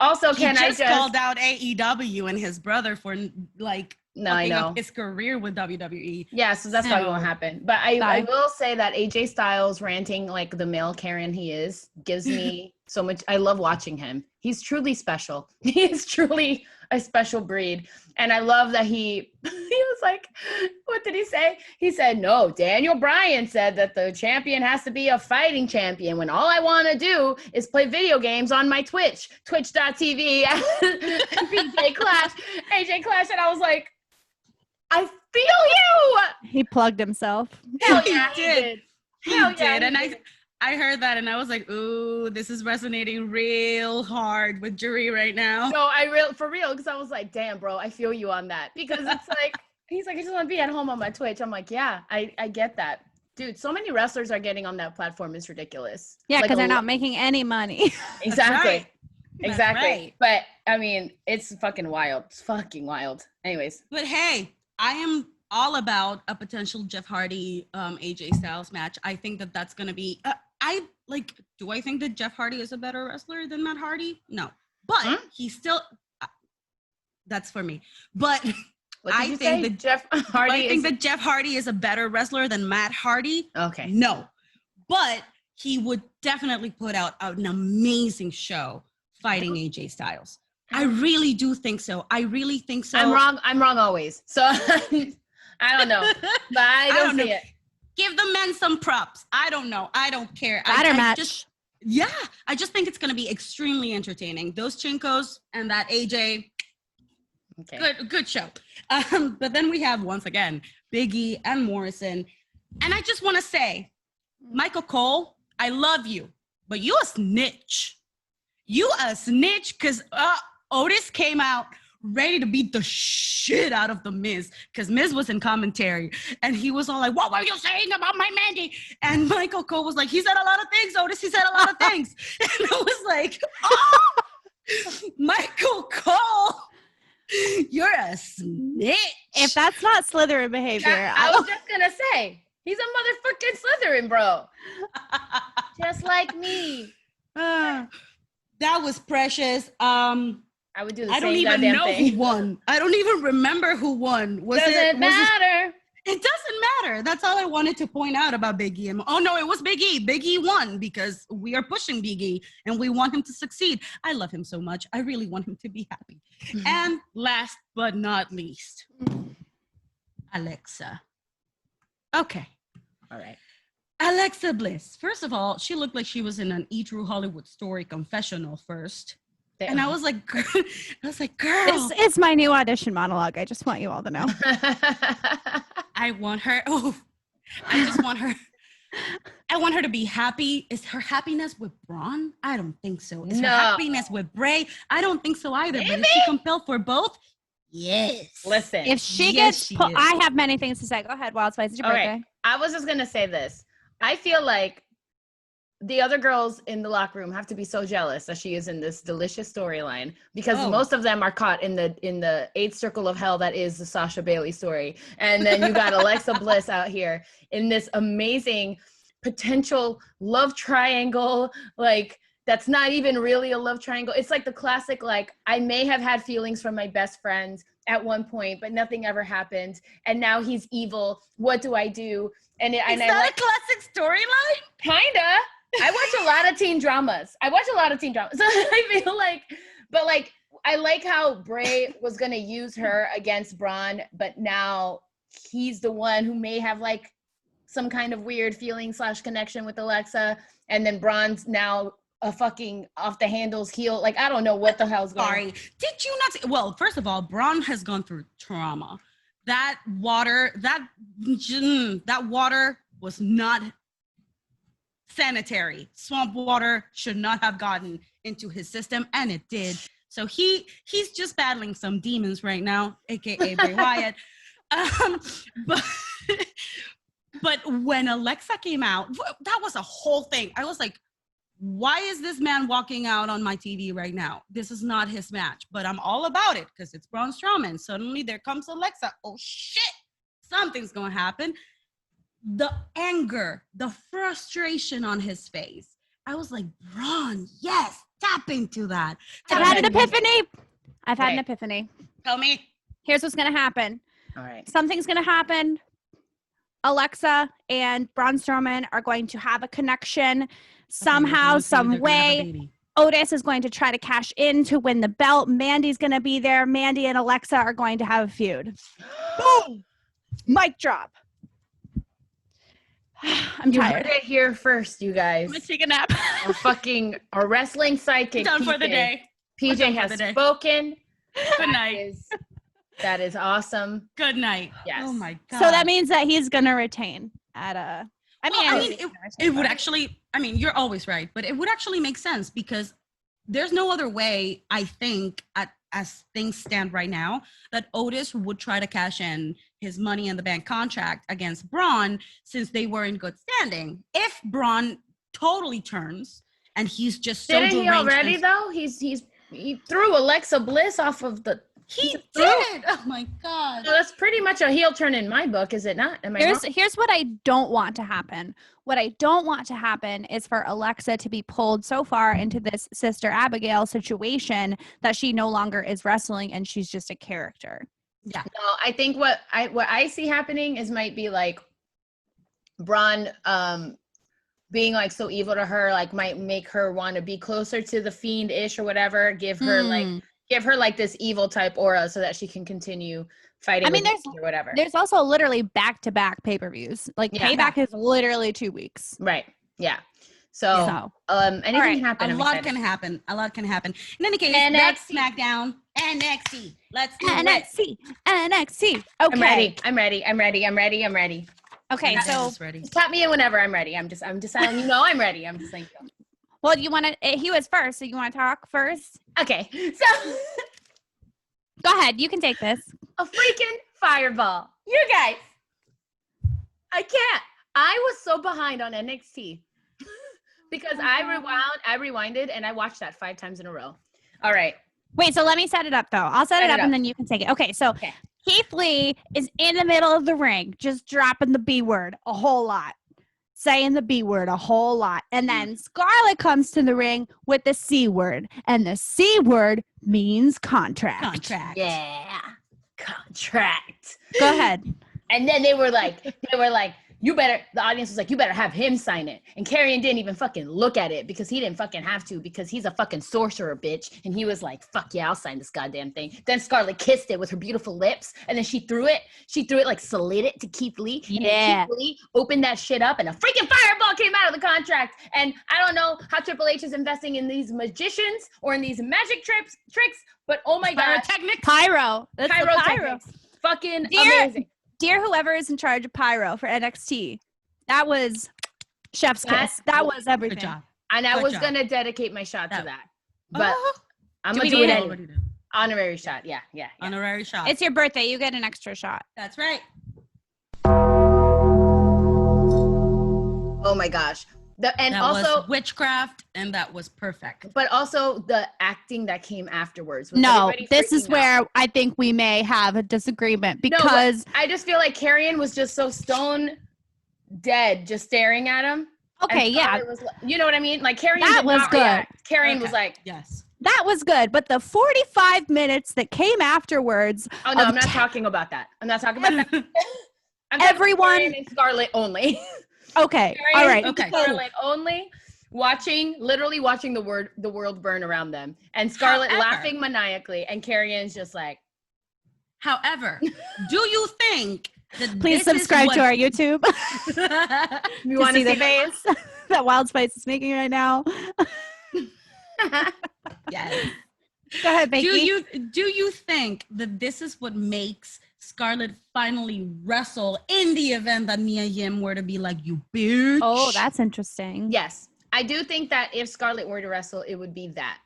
also, he called out AEW and his brother for like No, I fucking know. up his career with WWE. Yeah, so that's probably So- won't happen. But I will say that AJ Styles ranting like the male Karen he is gives me so much. I love watching him. He's truly special. He is truly a special breed. And I love that he was like, what did he say? He said, no, Daniel Bryan said that the champion has to be a fighting champion when all I want to do is play video games on my Twitch, twitch.tv, AJ Clash. And I was like, I feel you. He plugged himself. Hell He yeah, did. Hell He yeah, did. And he did. I heard that and I was like, ooh, this is resonating real hard with Jury right now. So for real, because I was like, damn, bro, I feel you on that. Because it's like, he's like, I just want to be at home on my Twitch. I'm like, yeah, I get that. Dude, so many wrestlers are getting on that platform. It's ridiculous. Yeah, Like because they're not making any money. Exactly. right. That's Exactly. right. But I mean, it's fucking wild. It's fucking wild. Anyways. But hey, I am all about a potential Jeff Hardy AJ Styles match. I think that that's going to be do I think that Jeff Hardy is a better wrestler than Matt Hardy? No. But he's still that's for me. But I think that Jeff Hardy that Jeff Hardy is a better wrestler than Matt Hardy. Okay. No. But he would definitely put out an amazing show fighting AJ Styles. I really do think so. I really think so. I'm wrong always. So I don't know. But I don't see it. Give the men some props. I don't know. I don't care. Ladder match. I just think it's going to be extremely entertaining. Those Chinkos and that AJ, Okay. good show. But then we have, once again, Big E and Morrison. And I just want to say, Michael Cole, I love you, but you a snitch. You a snitch because Otis came out ready to beat the shit out of the Miz because Miz was in commentary and he was all like, what were you saying about my Mandy? And Michael Cole was like, he said a lot of things, Otis. He said a lot of things. And I was like, oh, Michael Cole, you're a snitch. If that's not Slytherin behavior, I was just going to say, he's a motherfucking Slytherin, bro. Just like me. That was precious. I would do the I same don't even goddamn know thing. who won. I don't even remember who won. Doesn't matter. It doesn't matter. That's all I wanted to point out about Big E. Oh no, it was Big E. Big E won because we are pushing Big E and we want him to succeed. I love him so much. I really want him to be happy. And last but not least, Alexa. Okay. All right. Alexa Bliss. First of all, she looked like she was in an E! True Hollywood Story confessional first. And I was like, girl. It's my new audition monologue. I just want you all to know. I want her. Oh, I just want her. I want her to be happy. Is her happiness with Braun? I don't think so. Is her happiness with Bray? I don't think so either. Maybe? But is she compelled for both? Yes. Listen. If she I have many things to say. Go ahead, Wild Spice. It's your birthday. Right. I was just going to say this. I feel like the other girls in the locker room have to be so jealous that she is in this delicious storyline because most of them are caught in the eighth circle of hell that is the Sasha Bailey story. And then you got Alexa Bliss out here in this amazing potential love triangle, like that's not even really a love triangle. It's like the classic, like, I may have had feelings for my best friend at one point, but nothing ever happened. And now he's evil. What do I do? And is that a classic storyline? Kinda. I watch a lot of teen dramas. So I feel like, but like, I like how Bray was going to use her against Braun, but now he's the one who may have like some kind of weird feeling / connection with Alexa. And then Braun's now a fucking off the handles heel. Like, I don't know what the hell's going on. Sorry. Did you not see? Well, first of all, Braun has gone through trauma. That water was not sanitary. Swamp water should not have gotten into his system, and it did. So he's just battling some demons right now, aka Bray Wyatt. But when Alexa came out, that was a whole thing. I was like, why is this man walking out on my TV right now? This is not his match, but I'm all about it because it's Braun Strowman. Suddenly there comes Alexa. Oh shit, something's gonna happen. The anger, the frustration on his face. I was like, Braun, yes, tap into that. I've had an epiphany. Tell me. Here's what's going to happen. All right. Something's going to happen. Alexa and Braun Strowman are going to have a connection somehow, some way. Otis is going to try to cash in to win the belt. Mandy's going to be there. Mandy and Alexa are going to have a feud. Boom! Mic drop. I'm You tired. heard it here first, you guys. I'm going to take a nap. Our wrestling sidekick, Done PJ. for the day. PJ has spoken. Good night. That is awesome. Good night. Yes. Oh my God. So that means that he's going to retain at a... it would actually, you're always right, but it would actually make sense because there's no other way, I think, as things stand right now, that Otis would try to cash in his Money in the Bank contract against Braun since they were in good standing. If Braun totally turns and he's just so Didn't he already, though? He threw Alexa Bliss off of the... He did. Oh my God. So that's pretty much a heel turn in my book, is it not? Am I wrong? Here's what I don't want to happen. What I don't want to happen is for Alexa to be pulled so far into this Sister Abigail situation that she no longer is wrestling and she's just a character. Yeah. No, I think what I see happening is might be like Braun being like so evil to her, like might make her want to be closer to the Fiend-ish or whatever, give her like this evil type aura so that she can continue fighting. There's or whatever. There's also literally back-to-back pay-per-views. Like Payback is literally 2 weeks. Right. Yeah. So anything right. happen. A lot can happen. In any case, that's SmackDown. NXT. Let's do NXT. Okay. I'm ready. Okay, so just tap me in whenever I'm ready. I'm just telling you, I'm ready. I'm just like, well, you want to? He was first, so you want to talk first? okay. So go ahead. You can take this. A freaking fireball, you guys. I can't. I was so behind on NXT because I rewinded, and I watched that 5 times in a row. All right. Wait, so let me set it up, though. I'll set it up, and then you can take it. Okay, so Keith Lee is in the middle of the ring, just dropping the B word a whole lot, saying the B word a whole lot. And then Scarlett comes to the ring with the C word, and the C word means contract. Yeah. Contract. Go ahead. And then they were like, the audience was like, you better have him sign it. And Karrion didn't even fucking look at it because he didn't fucking have to because he's a fucking sorcerer, bitch. And he was like, fuck yeah, I'll sign this goddamn thing. Then Scarlett kissed it with her beautiful lips. And then she threw it like slid it to Keith Lee. Yeah. And Keith Lee opened that shit up and a freaking fireball came out of the contract. And I don't know how Triple H is investing in these magicians or in these magic tricks, but oh my God. Pyro. That's pyro. Fucking amazing. Dear whoever is in charge of pyro for NXT, that was chef's kiss. That was everything. Good job. And I was going to dedicate my shot to that. But I'm going to do it anyway. Honorary shot. Yeah. Honorary shot. It's your birthday. You get an extra shot. That's right. Oh my gosh. That was witchcraft, and that was perfect. But also the acting that came afterwards. No, this is where I think we may have a disagreement because I just feel like Karrion was just so stone dead, just staring at him. Okay, yeah. You know what I mean? Like Karrion that was good. Karrion was like, yes. That was good, but the 45 minutes that came afterwards. Oh no, I'm not talking about that. I'm not talking about that. Everyone and Scarlett only. Okay. All right. Okay. Scarlett only literally watching the world burn around them, and Scarlett laughing maniacally, and Karrion's just like. However, do you think that please subscribe to our YouTube? You want to see the face that Wild Spice is making right now? Yes. Go ahead, Becky. Do you think that this is what makes Scarlett finally wrestle in the event that Mia Yim were to be like, you bitch? Oh, that's interesting. Yes. I do think that if Scarlett were to wrestle, it would be that.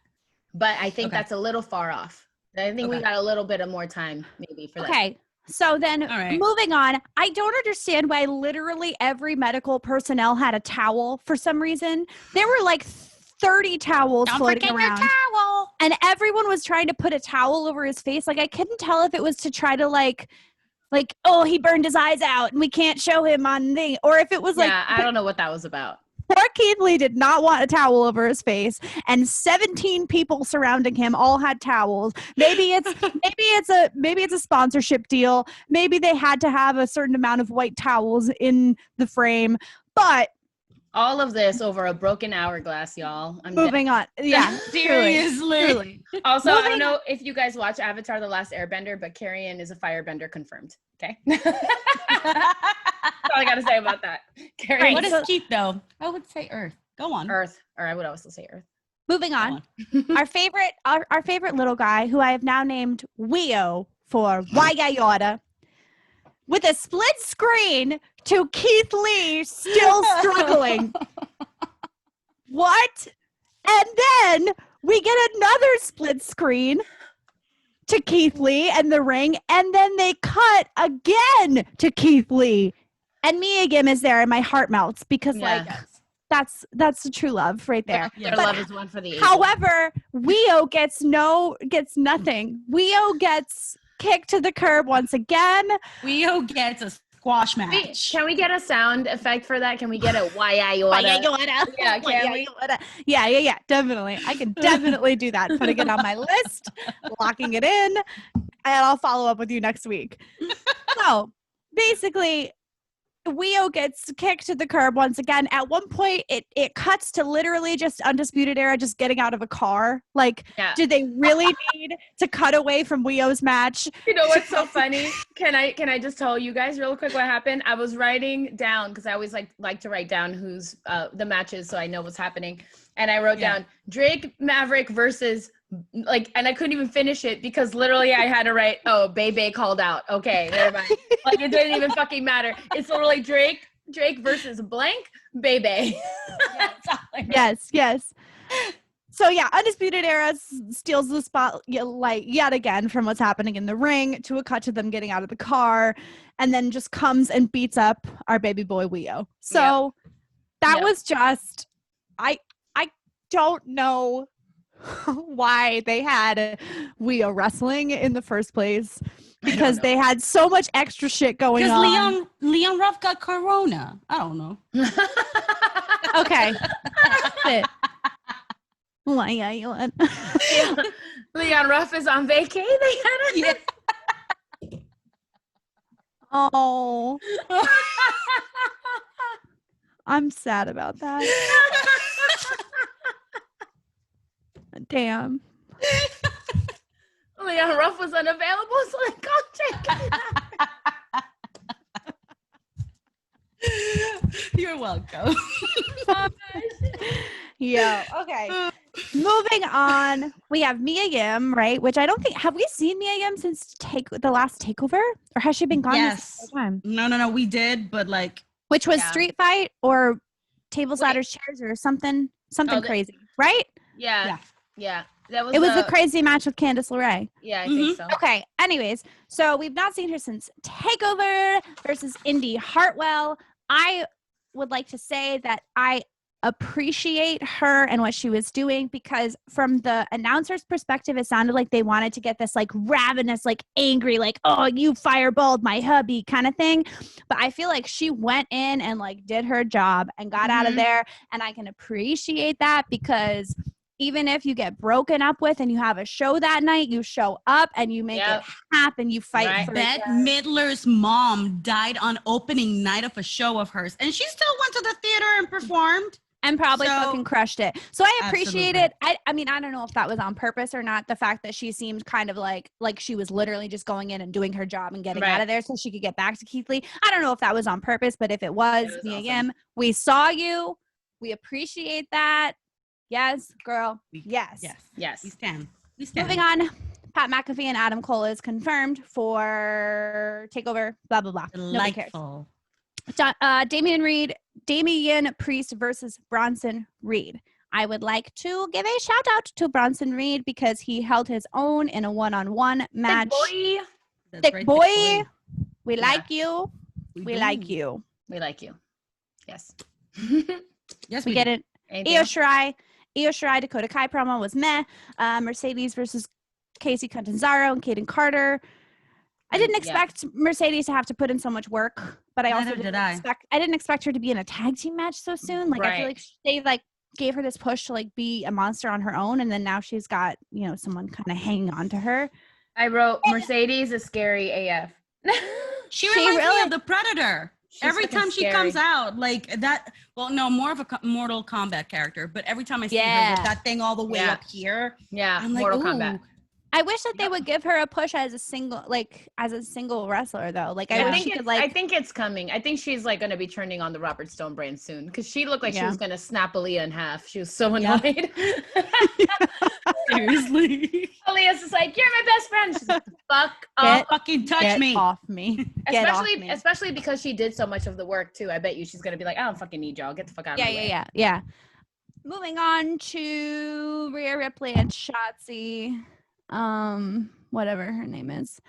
But I think that's a little far off. I think we got a little bit of more time maybe for that. Okay. So then moving on, I don't understand why literally every medical personnel had a towel for some reason. There were like 30 towels floating around. Your towel. And everyone was trying to put a towel over his face. Like I couldn't tell if it was to try to like, oh, he burned his eyes out and we can't show him on thing. Or if it was like. Yeah, I don't know what that was about. Poor Keith Lee did not want a towel over his face, and 17 people surrounding him all had towels. Maybe it's a sponsorship deal. Maybe they had to have a certain amount of white towels in the frame. But all of this over a broken hourglass, y'all. I'm moving on. Yeah, Seriously. truly. Also, I don't know if you guys watch Avatar: The Last Airbender, but Carrion is a firebender confirmed. Okay. That's all I got to say about that. Carrion. What is Keith though? I would say Earth. Go on. Earth, or I would also say Earth. Moving on. Our favorite little guy, who I have now named Weo for Wayayota, with a split screen to Keith Lee still struggling. What? And then we get another split screen to Keith Lee and the ring, and then they cut again to Keith Lee. And Mia Gim is there, and my heart melts because that's the true love right there. Their love is one for the ages. However, Weo gets nothing. Weo gets kicked to the curb once again. Weo gets a squash match. Can we get a sound effect for that? Can we get a Wayayota? Yeah, can we? Yeah, definitely. I can definitely do that. Putting it on my list, locking it in, and I'll follow up with you next week. So basically, Weo gets kicked to the curb once again. At one point, it cuts to literally just Undisputed Era just getting out of a car. Like, did they really need to cut away from Weo's match? You know what's so funny? Can I just tell you guys real quick what happened? I was writing down, because I always like to write down who's the matches so I know what's happening. And I wrote down Drake Maverick versus and I couldn't even finish it because literally I had to write, Bebe called out. Okay, never mind. Like, it didn't even fucking matter. It's literally Drake versus blank Bebe. Yes. So yeah, Undisputed Era steals the spot yet again from what's happening in the ring to a cut to them getting out of the car, and then just comes and beats up our baby boy Weo. So that was just, I don't know why they had Weo wrestling in the first place, because they had so much extra shit going on. Because Leon Ruff got corona. I don't know. Okay. Leon Ruff is on vacay. They had it. Oh. I'm sad about that. Damn. Leon Ruff was unavailable, so I can't take it. You're welcome. Yeah. Okay. Moving on, we have Mia Yim, right? Which I don't think, have we seen Mia Yim since the last takeover, or has she been gone this whole time? No, we did, but which was Street Fight or tables, ladders, chairs, or something crazy, right? Yeah. It was a crazy match with Candice LeRae. Yeah, I think so. Okay. Anyways, so we've not seen her since Takeover versus Indy Hartwell. I would like to say that I appreciate her and what she was doing, because from the announcer's perspective, it sounded like they wanted to get this ravenous, angry, oh, you fireballed my hubby kind of thing. But I feel like she went in and did her job and got out of there. And I can appreciate that, because even if you get broken up with and you have a show that night, you show up and you make it happen. You fight for Bette Midler's mom died on opening night of a show of hers, and she still went to the theater and performed. And probably fucking crushed it. So I appreciate it. I mean, I don't know if that was on purpose or not. The fact that she seemed kind of like she was literally just going in and doing her job and getting out of there so she could get back to Keith Lee. I don't know if that was on purpose, but if it was Mia Yim, we saw you. We appreciate that. Yes, girl. Yes. We stand. Moving on. Pat McAfee and Adam Cole is confirmed for TakeOver. Blah blah blah. Nobody cares. Damian Priest versus Bronson Reed. I would like to give a shout out to Bronson Reed because he held his own in a one-on-one match. Thick boy. We like you. We like you. We like you. Yes. Yes, we get it. Io Shirai Dakota Kai promo was meh. Mercedes versus Casey Catanzaro and Kaden Carter. I didn't expect Mercedes to have to put in so much work, but I Neither also did I. didn't expect her to be in a tag team match so soon. Like I feel Right. like they like gave her this push to like be a monster on her own, and then now she's got, you know, someone kind of hanging on to her. I wrote Mercedes is scary AF. She She reminds me really- of the Predator. She's Every fucking time she scary. comes out, like that. Well, no, more of a Mortal Kombat character. But every time I see her Yeah. with that thing all the way Yeah. up here, Yeah, I'm like, Mortal ooh. Kombat. I wish that they would give her a push as a single wrestler though. Like I Yeah. wish she could like. I think it's coming. I think she's like going to be turning on the Robert Stone brand soon because she looked like she Yeah. was going to snap Aaliyah in half. She was so Yeah. annoyed. Seriously. Aaliyah's just like, you're my best friend. She's like, fuck off. Fucking touch Get me. off me. Get off me. Especially because she did so much of the work too. I bet you she's going to be like, I don't fucking need y'all. Get the fuck out of my way. Yeah. Moving on to Rhea Ripley and Shotzi. Whatever her name is.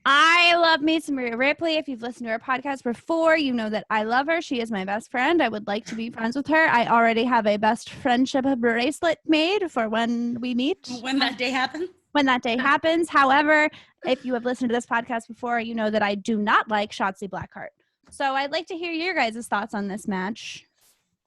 I love me some Rhea Ripley. If you've listened to her podcast before, you know that I love her. She is my best friend. I would like to be friends with her. I already have a best friendship bracelet made for when we meet. When that day happens. When that day happens. However, if you have listened to this podcast before, you know that I do not like Shotzi Blackheart. So I'd like to hear your guys' thoughts on this match.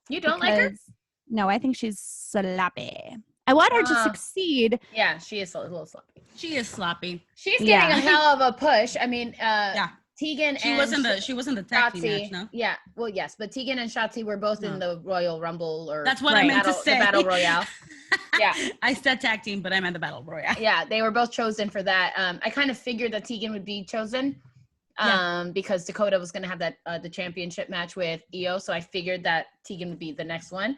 You don't like her? Because- No, I think she's sloppy. I want her to succeed. Yeah, she is a little sloppy. She is sloppy. She's getting a hell of a push. I mean, Yeah. Tegan She and wasn't the tag team match, no? Yeah, well, yes, but Tegan and Shotzi were both in the Royal Rumble or That's what I meant to the say. Battle Royale. Yeah. I said tag team, but I meant the Battle Royale. Yeah, they were both chosen for that. I kind of figured that Tegan would be chosen because Dakota was going to have that the championship match with Io, so I figured that Tegan would be the next one.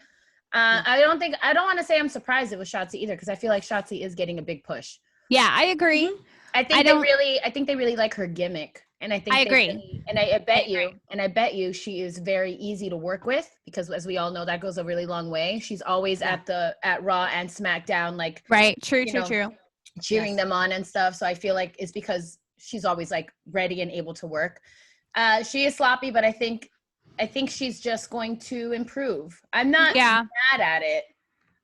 I don't want to say I'm surprised it was Shotzi either because I feel like Shotzi is getting a big push. Yeah, I agree. Mm-hmm. I think they really like her gimmick, and I think I agree. Really, and I bet you she is very easy to work with because as we all know that goes a really long way. She's always at Raw and SmackDown, like Right. True. cheering them on and stuff. So I feel like it's because she's always like ready and able to work. She is sloppy, but I think she's just going to improve. I'm not mad at it.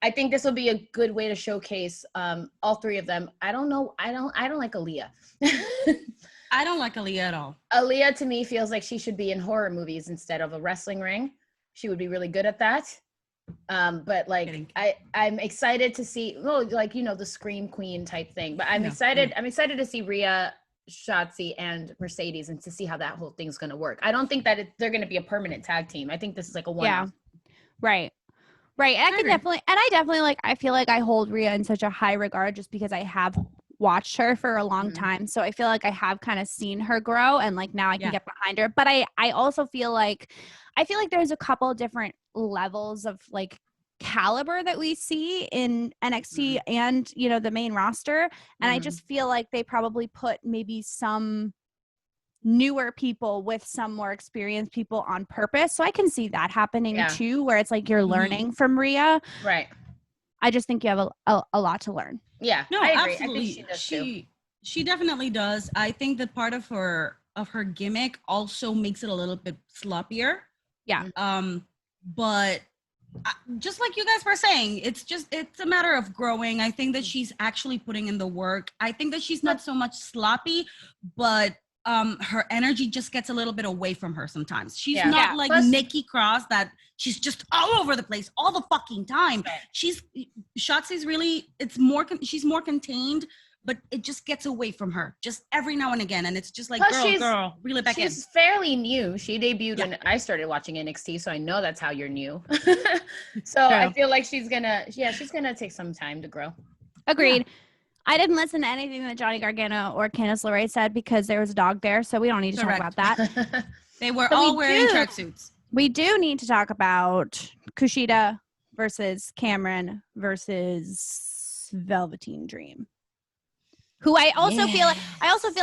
I think this will be a good way to showcase all three of them. I don't know. I don't like Aaliyah. I don't like Aaliyah at all. Aaliyah to me feels like she should be in horror movies instead of a wrestling ring. She would be really good at that. But like I'm excited to see the Scream Queen type thing. But I'm excited to see Rhea, Shotzi, and Mercedes and to see how that whole thing's gonna work. I don't think that they're gonna be a permanent tag team. I think this is like a one-off. Right. I feel like I hold Rhea in such a high regard just because I have watched her for a long time. So I feel like I have kind of seen her grow and like now I can get behind her. But I also feel like there's a couple different levels of like caliber that we see in NXT and the main roster. And I just feel like they probably put maybe some newer people with some more experienced people on purpose. So I can see that happening too, where it's like you're learning from Rhea. Right. I just think you have a lot to learn. Yeah. No, I agree. absolutely. I think she does too. She definitely does. I think that part of her gimmick also makes it a little bit sloppier. Yeah. But just like you guys were saying, it's a matter of growing. I think that she's actually putting in the work. I think that she's not so much sloppy, but her energy just gets a little bit away from her sometimes. She's not like Nikki Cross that she's just all over the place all the fucking time. Right. Shotzi's really, she's more contained, but it just gets away from her just every now and again. And it's just like, girl, reel it back in. She's fairly new. She debuted when I started watching NXT, so I know that's how you're new. So I feel like she's gonna take some time to grow. Agreed. Yeah. I didn't listen to anything that Johnny Gargano or Candice LeRae said because there was a dog there, so we don't need to talk about that. They were all wearing tracksuits. We do need to talk about Kushida versus Cameron versus Velveteen Dream. Who I also feel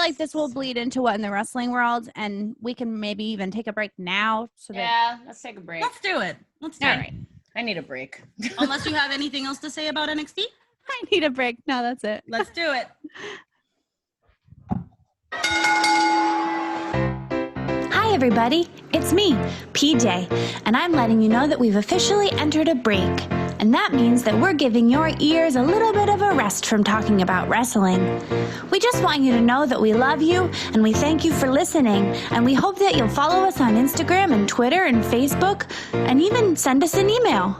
like this will bleed into what in the wrestling world, and we can maybe even take a break now. Let's take a break. Let's do it. All right. I need a break. Unless you have anything else to say about NXT? I need a break. No, that's it. Let's do it. Hi, everybody. It's me, PJ, and I'm letting you know that we've officially entered a break. and that means that we're giving your ears a little bit of a rest from talking about wrestling. We just want you to know that we love you, and we thank you for listening, and we hope that you'll follow us on Instagram and Twitter and Facebook, and even send us an email.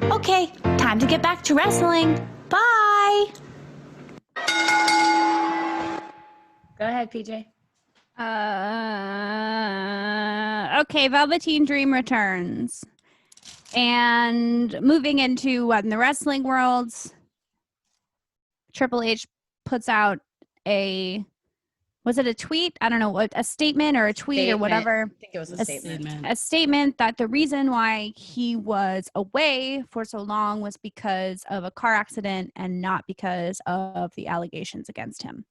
Okay, time to get back to wrestling. Bye! Go ahead, PJ. Okay, Velveteen Dream returns. And moving into in the wrestling world, Triple H puts out was it a tweet? I don't know, a statement or a tweet or whatever. I think it was a statement. A statement that the reason why he was away for so long was because of a car accident and not because of the allegations against him.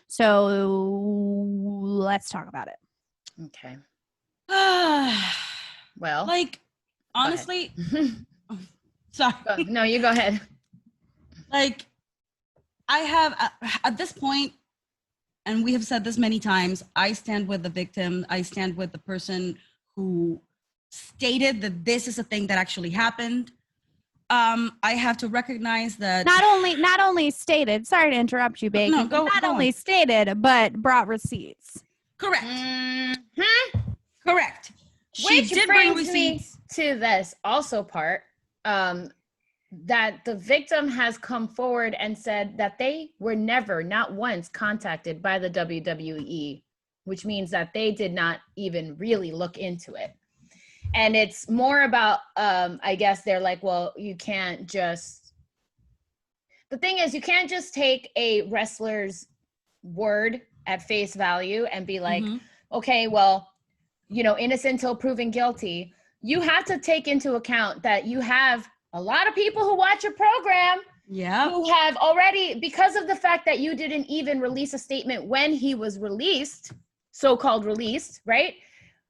So let's talk about it. Okay. Well, like, honestly, sorry. No, you go ahead. Like, I have, at this point, and we have said this many times, I stand with the victim. I stand with the person who stated that this is a thing that actually happened. I have to recognize that not only stated. Sorry to interrupt you, Bacon. No, go only on. Stated, but brought receipts. Correct. Mm-hmm. Correct. She Which did bring brings me receipts. to this also part that the victim has come forward and said that they were never, not once, contacted by the WWE, which means that they did not even really look into it. And it's more about, I guess they're like, well, you can't just, the thing is, you can't just take a wrestler's word at face value and be like, okay, well, you know, innocent till proven guilty. You have to take into account that you have a lot of people who watch your program who have already, because of the fact that you didn't even release a statement when he was released, so-called released, right?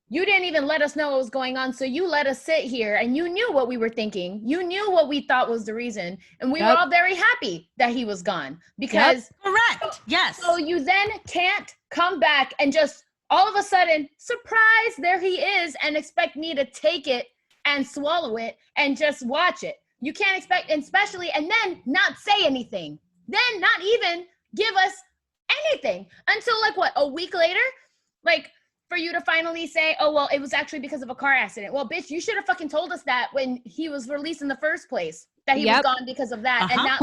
You didn't even let us know what was going on. So you let us sit here and you knew what we were thinking. You knew what we thought was the reason. And we were all very happy that he was gone because correct. Yes. So you then can't come back and just all of a sudden, surprise, there he is, and expect me to take it and swallow it and just watch it. You can't expect, and especially, and then not say anything. Then not even give us anything until like what, a week later? Like for you to finally say, oh, well, it was actually because of a car accident. Well, bitch, you should have fucking told us that when he was released in the first place, that he was gone because of that. And not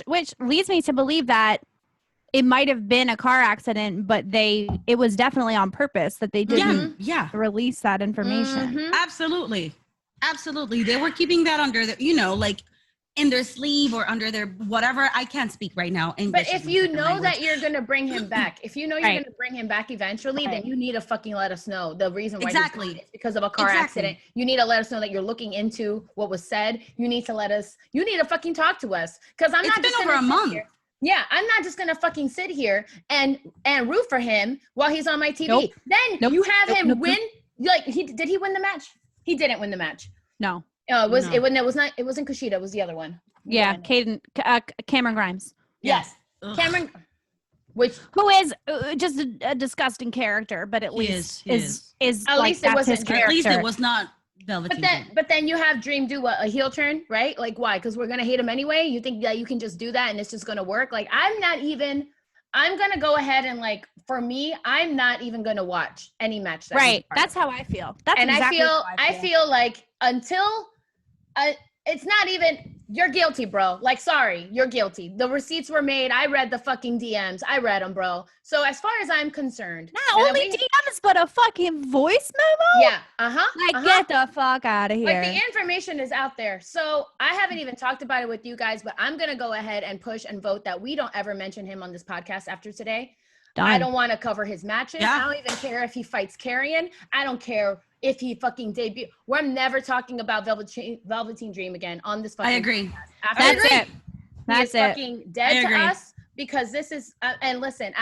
which leads me to believe that it might have been a car accident, but it was definitely on purpose that they didn't release that information. Absolutely. They were keeping that under the, like in their sleeve or under their whatever. I can't speak right now. English but if you know that you're going to bring him back, if you know you're going to bring him back eventually, then you need to fucking let us know the reason why he's gone. It's because of a car accident. You need to let us know that you're looking into what was said. You need to fucking talk to us. Because it's been over a month. Yeah, I'm not just gonna fucking sit here and root for him while he's on my TV. Then you have him win. Like did he win the match? He didn't win the match. No. It wasn't Kushida. It was the other one. Yeah, Cameron Grimes. Yes, Cameron. Who is just a disgusting character, but at least is at least it wasn't his character. At least it was not. But then you have Dream do a heel turn, right? Like why? Because we're gonna hate him anyway. You think that you can just do that and it's just gonna work? Like I'm gonna go ahead and like for me, I'm not even gonna watch any match. That's how I feel. I feel like until it's not even. You're guilty, bro. Like, sorry, you're guilty. The receipts were made. I read the fucking DMs. I read them, bro. So as far as I'm concerned. Not only DMs, but a fucking voice memo? Yeah, get the fuck out of here. Like, the information is out there. So I haven't even talked about it with you guys, but I'm going to go ahead and push and vote that we don't ever mention him on this podcast after today. Done. I don't want to cover his matches. I don't even care if he fights Carrion. I don't care if he fucking debut. We're never talking about Velveteen Dream again on this fucking I agree. That's it. That's it. Fucking dead to us because this is, and listen,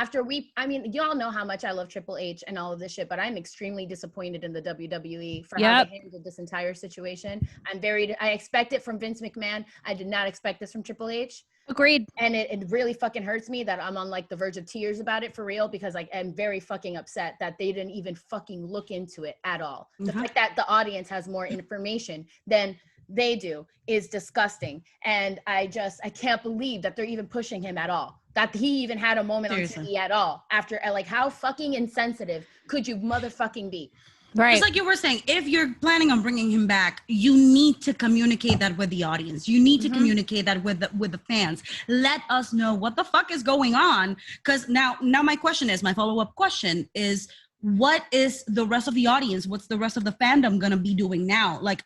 y'all know how much I love Triple H and all of this shit, but I'm extremely disappointed in the WWE for how they handled this entire situation. I expect it from Vince McMahon. I did not expect this from Triple H. Agreed. And it really fucking hurts me that I'm on like the verge of tears about it for real because like I'm very fucking upset that they didn't even fucking look into it at all. The fact that the audience has more information than they do is disgusting. And I can't believe that they're even pushing him at all. That he even had a moment on TV at all after, like, how fucking insensitive could you motherfucking be? Right. Just like you were saying, if you're planning on bringing him back, you need to communicate that with the audience. You need to communicate that with the fans. Let us know what the fuck is going on. Because now my follow-up question is, what is the rest of the audience? What's the rest of the fandom gonna be doing now? Like,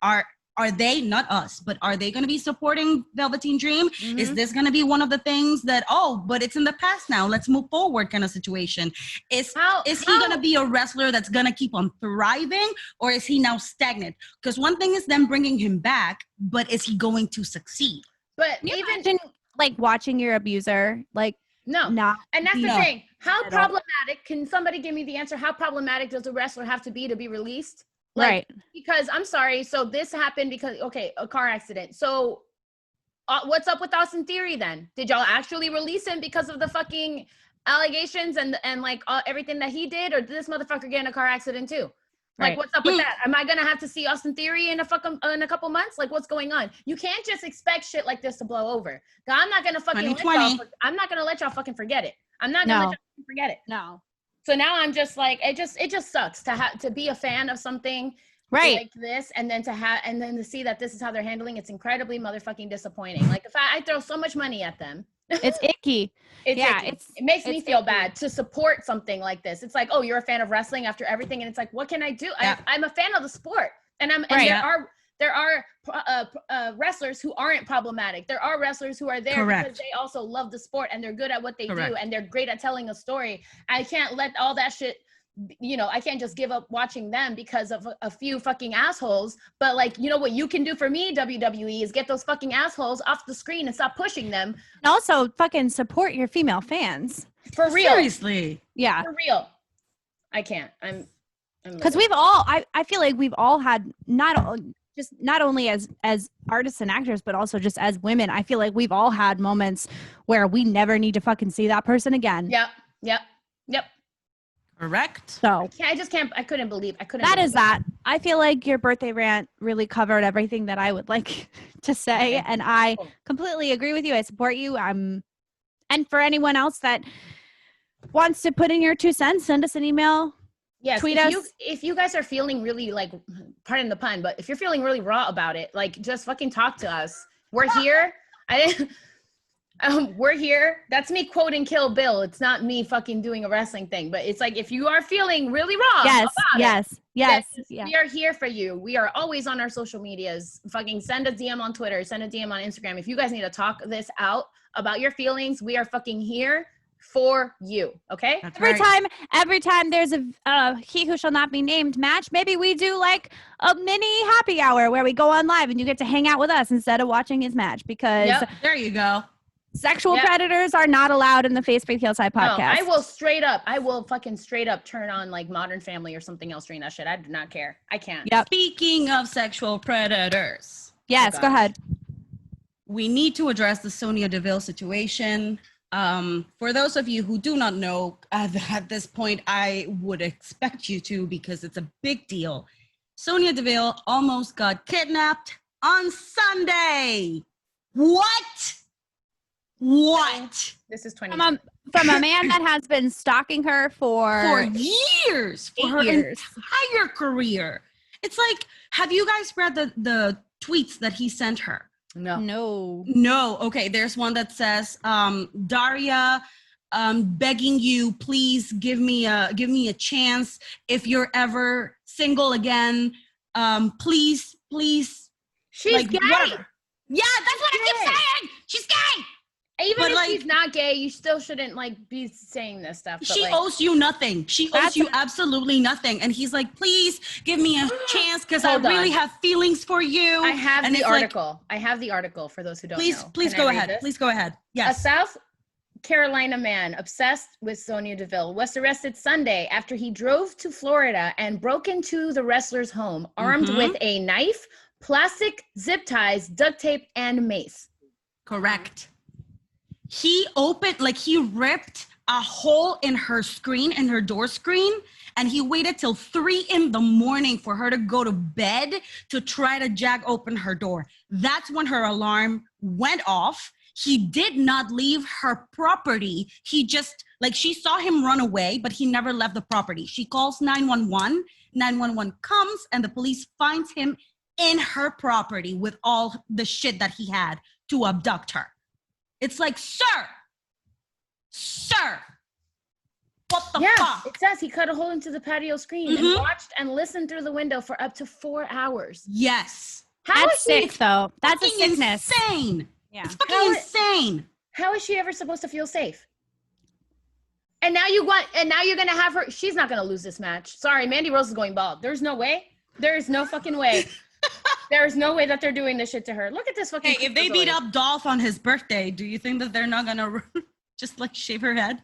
are they, not us, but are they going to be supporting Velveteen Dream? Is this going to be one of the things that, but it's in the past now, let's move forward kind of situation? Is he going to be a wrestler that's going to keep on thriving, or is he now stagnant? Because one thing is them bringing him back, but is he going to succeed? But even like watching your abuser, like, no. Not and that's the thing. How problematic, can somebody give me the answer? How problematic does a wrestler have to be released? Like, right. Because I'm sorry. So this happened because, a car accident. So what's up with Austin Theory then? Did y'all actually release him because of the fucking allegations and like everything that he did? Or did this motherfucker get in a car accident too? Like, what's up with that? Am I going to have to see Austin Theory in a couple months? Like, what's going on? You can't just expect shit like this to blow over. I'm not going to fucking I'm not going to let y'all fucking forget it. I'm not going to let y'all forget it. No. So now I'm just like, it just sucks to be a fan of something like this, and then to see that this is how they're handling. It's incredibly motherfucking disappointing. Like, if I throw so much money at them, it's icky. Icky. It makes me feel bad to support something like this. It's like, oh, you're a fan of wrestling after everything, and it's like, what can I do? Yeah. I'm a fan of the sport, and there are wrestlers who aren't problematic. There are wrestlers who are there because they also love the sport and they're good at what they do and they're great at telling a story. I can't let all that shit, I can't just give up watching them because of a few fucking assholes. But, like, you know what you can do for me, WWE, is get those fucking assholes off the screen and stop pushing them. And also fucking support your female fans. For real. Seriously. Yeah. For real. I can't. Because we've all, I feel like we've all had not only as artists and actors, but also just as women, I feel like we've all had moments where we never need to fucking see that person again. Yep. Correct. So I couldn't believe. That. I feel like your birthday rant really covered everything that I would like to say. And I completely agree with you. I support you. And for anyone else that wants to put in your 2 cents, send us an email. Yes, tweet us. If you guys are feeling really, like, pardon the pun, but if you're feeling really raw about it, like, just fucking talk to us. We're here. We're here. That's me quoting Kill Bill. It's not me fucking doing a wrestling thing, but it's like, if you are feeling really raw we are here for you. We are always on our social medias. Fucking send a DM on Twitter, send a DM on Instagram. If you guys need to talk this out about your feelings, we are fucking here for you. Okay. That's every time there's a He Who Shall Not Be Named match, maybe we do like a mini happy hour where we go on live and you get to hang out with us instead of watching his match, because there you go. Sexual predators are not allowed in the Facebook Hillside podcast. No, I will fucking straight up turn on, like, Modern Family or something else during that shit. I do not care. I can't. Yep. Speaking of sexual predators. Yes, go ahead. We need to address the Sonya Deville situation. For those of you who do not know, at this point, I would expect you to, because it's a big deal. Sonya Deville almost got kidnapped on Sunday. What? This is 20 from a man that has been stalking her for years, for her entire career. It's like, have you guys read the tweets that he sent her? No. Okay, there's one that says, Daria, begging you, please give me a chance. If you're ever single again, please. She's like, gay. Whatever. Yeah, that's what I keep saying. She's gay. Even if she's not gay, you still shouldn't, like, be saying this stuff. She owes you nothing. She owes you absolutely nothing. And he's like, please give me a chance, because I really have feelings for you. I have the article. I have the article for those who don't know. Please go ahead. Please go ahead. Yes. A South Carolina man obsessed with Sonya Deville was arrested Sunday after he drove to Florida and broke into the wrestler's home armed with a knife, plastic zip ties, duct tape, and mace. Correct. He ripped a hole in her screen, in her door screen, and he waited till 3 a.m. for her to go to bed to try to jack open her door. That's when her alarm went off. He did not leave her property. He just, like, she saw him run away, but he never left the property. She calls 911. 911 comes, and the police finds him in her property with all the shit that he had to abduct her. It's like, sir, what the fuck? It says he cut a hole into the patio screen and watched and listened through the window for up to 4 hours. Yes. That's sick, though. That's a sickness. Insane. Yeah. It's fucking insane. How is she ever supposed to feel safe? And now you're gonna have her. She's not gonna lose this match. Sorry, Mandy Rose is going bald. There's no way. There is no fucking way. There is no way that they're doing this shit to her. Look at this fucking. Hey, if they beat up Dolph on his birthday, do you think that they're not gonna just like shave her head?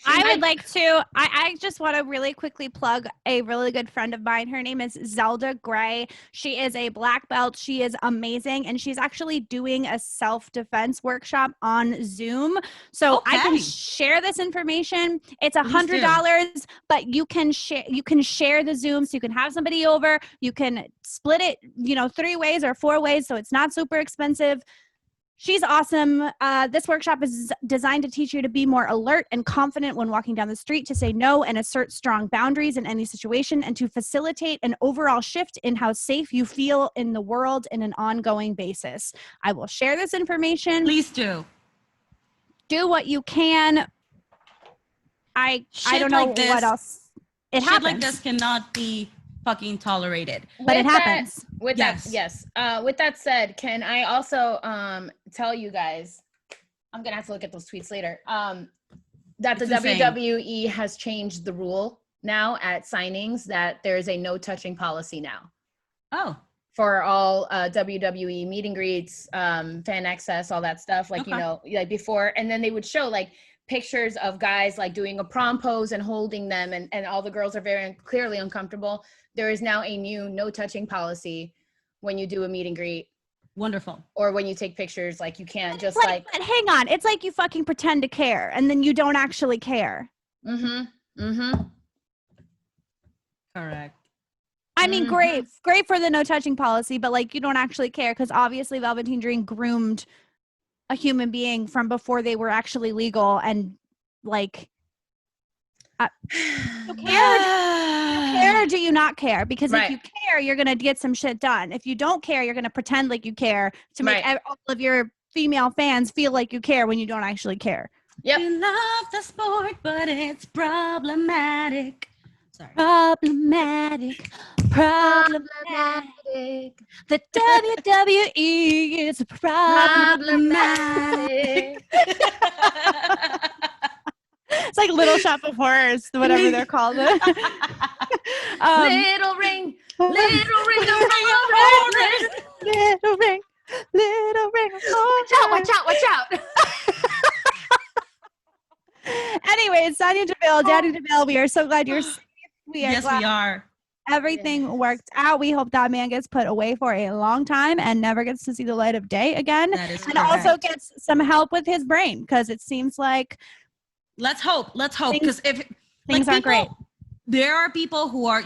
I would like to, I just want to really quickly plug a really good friend of mine. Her name is Zelda Gray. She is a black belt. She is amazing. And she's actually doing a self-defense workshop on Zoom. So I can share this information. It's $100, but you can share the Zoom. So you can have somebody over. You can split it, 3 ways or 4 ways. So it's not super expensive. She's awesome. This workshop is designed to teach you to be more alert and confident when walking down the street, to say no and assert strong boundaries in any situation, and to facilitate an overall shift in how safe you feel in the world in an ongoing basis. I will share this information. Please do. Do what you can. I don't know what else. It happens. Shit like this cannot be fucking tolerated. But it happens. With that said, can I also tell you guys, I'm gonna have to look at those tweets later, that the WWE has changed the rule now at signings, that there's a no touching policy now. Oh. For all WWE meet and greets, fan access, all that stuff, like before, and then they would show like pictures of guys like doing a prom pose and holding them, and all the girls are very clearly uncomfortable. There is now a new no touching policy when you do a meet and greet. Wonderful. Or when you take pictures, like you can't just but hang on. It's like you fucking pretend to care and then you don't actually care. Correct. I mean, great for the no touching policy, but like you don't actually care, because obviously Velveteen Dream groomed a human being from before they were actually legal, and like you care or do you not care? Because if you care, you're gonna get some shit done. If you don't care, you're gonna pretend like you care to make all of your female fans feel like you care when you don't actually care. Yep. We love the sport, but it's problematic. Sorry. Problematic. The WWE is problematic. It's like Little Shop of Horrors, whatever they're called. Little ring of roses. Little ring. Watch out. Anyway, Sonya Deville, Danny Deville, we are so glad you're safe. We are. Everything worked out. We hope that man gets put away for a long time and never gets to see the light of day again. And also gets some help with his brain, because it seems like let's hope, because if things aren't great, there are people who are,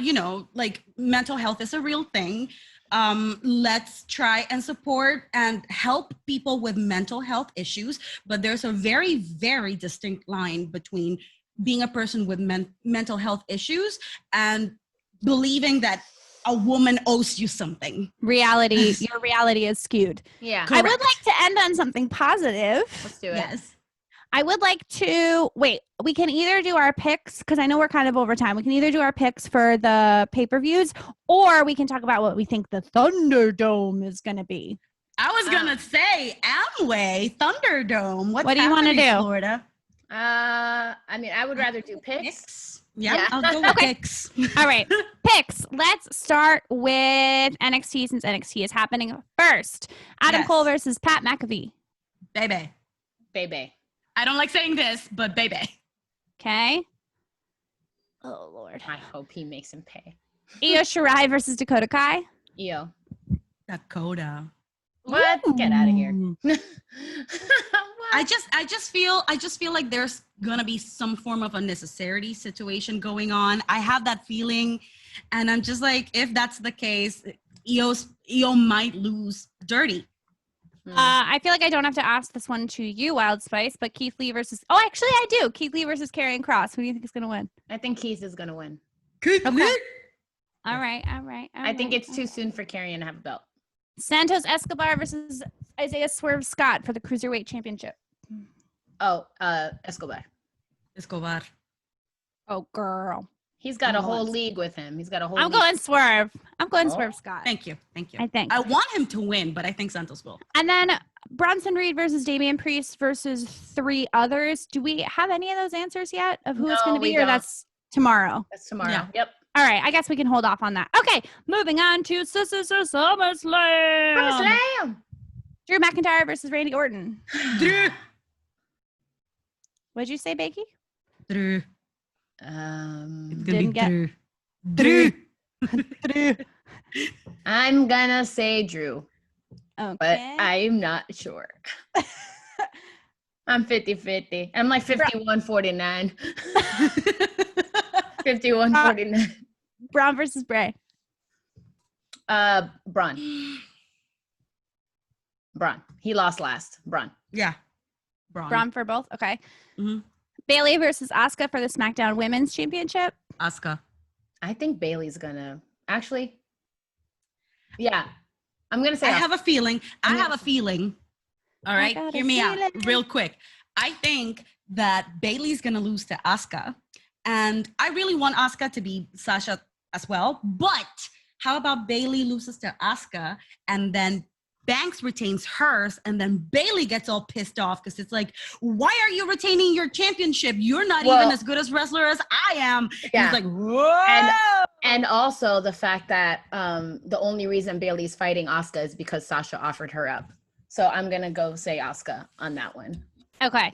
like, mental health is a real thing. Let's try and support and help people with mental health issues, but there's a very, very distinct line between being a person with mental health issues and believing that a woman owes you something. Your reality is skewed. Yeah. Correct. I would like to end on something positive. Let's do it. Yes. I would like to we can either do our picks, because I know we're kind of over time. We can either do our picks for the pay-per-views, or we can talk about what we think the Thunderdome is going to be. I was going to say Amway, Thunderdome. What do you want to do? Florida? I mean, I would rather do picks. Yeah, I'll go with picks. All right, picks. Let's start with NXT, since NXT is happening first. Adam Cole versus Pat McAfee. Baby. I don't like saying this, but baby. Okay. Oh, Lord. I hope he makes him pay. Io Shirai versus Dakota Kai. Io. Dakota. What? Get out of here. I just feel like there's gonna be some form of unnecessary situation going on. I have that feeling, and I'm just like, if that's the case, Io might lose dirty. I feel like I don't have to ask this one to you, Wild Spice, but Keith Lee versus. Oh, actually, I do. Keith Lee versus Karrion Kross. Who do you think is gonna win? I think Keith is gonna win. Keith Lee. All right. I think it's too soon for Karrion to have a belt. Santos Escobar versus Isaiah Swerve Scott for the Cruiserweight Championship. Oh, Escobar. Oh, girl. He's got a whole league with him. He's got a whole. I'm going Swerve. I'm going Swerve Scott. Thank you. I think. I want him to win, but I think Santos will. And then Bronson Reed versus Damian Priest versus 3 others. Do we have any of those answers yet of who it's going to be, or that's tomorrow? That's tomorrow. Yeah. Yep. All right. I guess we can hold off on that. Okay. Moving on to SummerSlam. SummerSlam. Drew McIntyre versus Randy Orton. Drew. What'd you say, Bakey? Drew. Didn't get Drew. I'm gonna say Drew, Okay. but I'm not sure. I'm 50-50. I'm like 51-49. 51-49. Braun versus Bray. Braun. He lost last. Braun. Yeah. Braun for both. Okay. Mm-hmm. Bailey versus Asuka for the SmackDown Women's Championship. Asuka. I think Bailey's gonna actually. Yeah, I'm gonna say. I have a feeling. All right, got a hear me out feeling. real quick. I think that Bailey's gonna lose to Asuka, and I really want Asuka to be Sasha as well. But how about Bailey loses to Asuka, and then Banks retains hers, and then Bailey gets all pissed off because it's like, why are you retaining your championship? You're not even as good as wrestler as I am. Yeah. And it's like, whoa. And also the fact that the only reason Bailey's fighting Asuka is because Sasha offered her up. So I'm gonna go say Asuka on that one. Okay.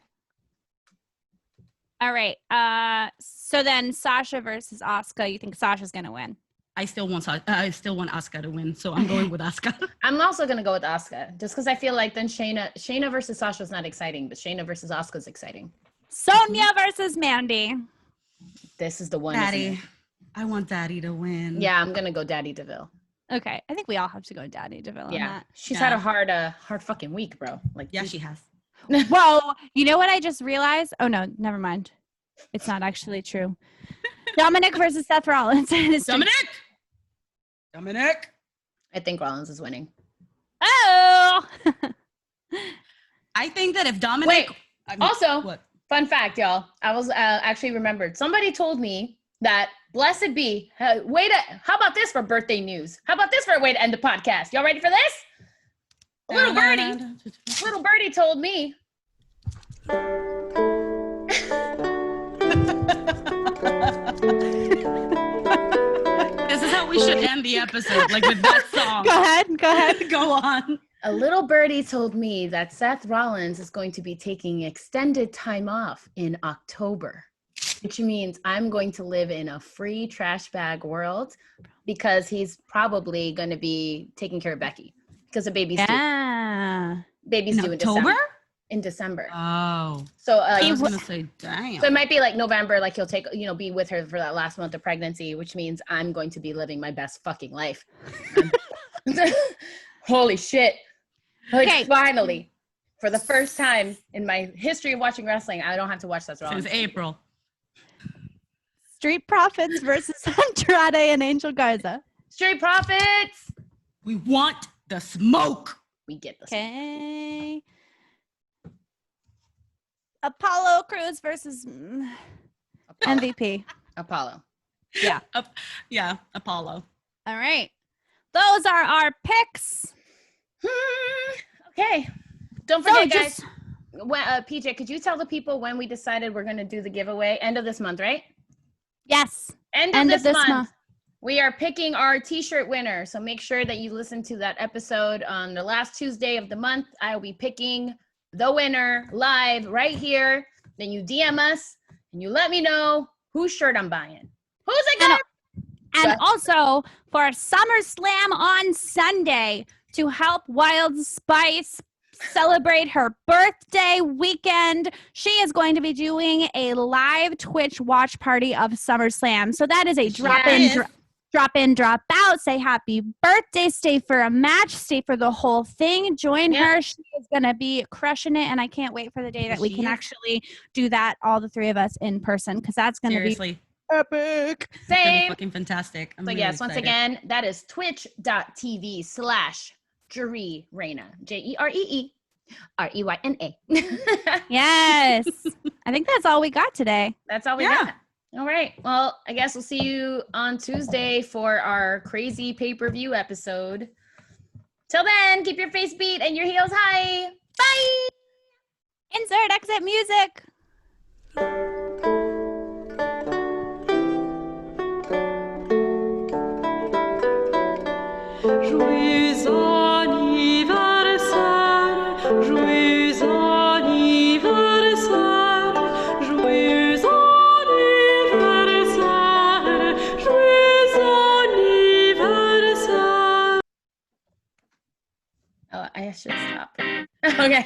All right. So then Sasha versus Asuka. You think Sasha's gonna win? I still want Asuka to win, so I'm going with Asuka. I'm also gonna go with Asuka just because I feel like then Shayna versus Sasha is not exciting, but Shayna versus Asuka is exciting. Sonya versus Mandy. This is the one. Daddy. I want Daddy to win. Yeah, I'm gonna go Daddy DeVille. Okay, I think we all have to go Daddy DeVille on that. She's had a hard fucking week, bro. Like, Yeah, she has. Whoa, you know what I just realized? Oh no, never mind. It's not actually true. Dominic versus Seth Rollins. Dominic. I think Rollins is winning. Oh. I think that if Dominic. Also, what? Fun fact, y'all. I was actually remembered. Somebody told me that Blessed Be. How about this for birthday news? How about this for a way to end the podcast? Y'all ready for this? Little birdie told me. This is how we should end the episode, like with that song. Go ahead. Go on. A little birdie told me that Seth Rollins is going to be taking extended time off in October, which means I'm going to live in a free trash bag world because he's probably going to be taking care of Becky because the baby's due. Baby's due in December. Oh. So I was going to say, damn. So it might be like November, like he'll take, be with her for that last month of pregnancy, which means I'm going to be living my best fucking life. Holy shit. Like, finally, for the first time in my history of watching wrestling, I don't have to watch Seth Rollins. Since April. Street Profits versus Andrade and Angel Garza. Street Profits. We want the smoke. We get the smoke. Okay. Apollo Crews versus MVP. Apollo. Yeah. Yeah, Apollo. All right. Those are our picks. Okay. Don't forget, guys. PJ, could you tell the people when we decided we're going to do the giveaway? End of this month, right? Yes. End of this month. We are picking our t-shirt winner. So make sure that you listen to that episode on the last Tuesday of the month. I will be picking the winner live right here. Then you DM us and you let me know whose shirt I'm buying. Who's it going to? And also for SummerSlam on Sunday, to help Wild Spice celebrate her birthday weekend. She is going to be doing a live Twitch watch party of SummerSlam. So that is a drop in, drop out. Say happy birthday. Stay for a match. Stay for the whole thing. Join her. She is going to be crushing it. And I can't wait for the day that we can actually do that, all the three of us in person, because that's going to be epic. Same. Fucking fantastic. So yes, once again, that is twitch.tv/Jeree Reyna. JEREEREYNA. Yes. I think that's all we got today. That's all we got. All right. Well, I guess we'll see you on Tuesday for our crazy pay-per-view episode. Till then, keep your face beat and your heels high. Bye. Insert exit music. Joyeux anniversaire, joyeux anniversaire, joyeux anniversaire, joyeux anniversaire. Oh, I should stop. Okay.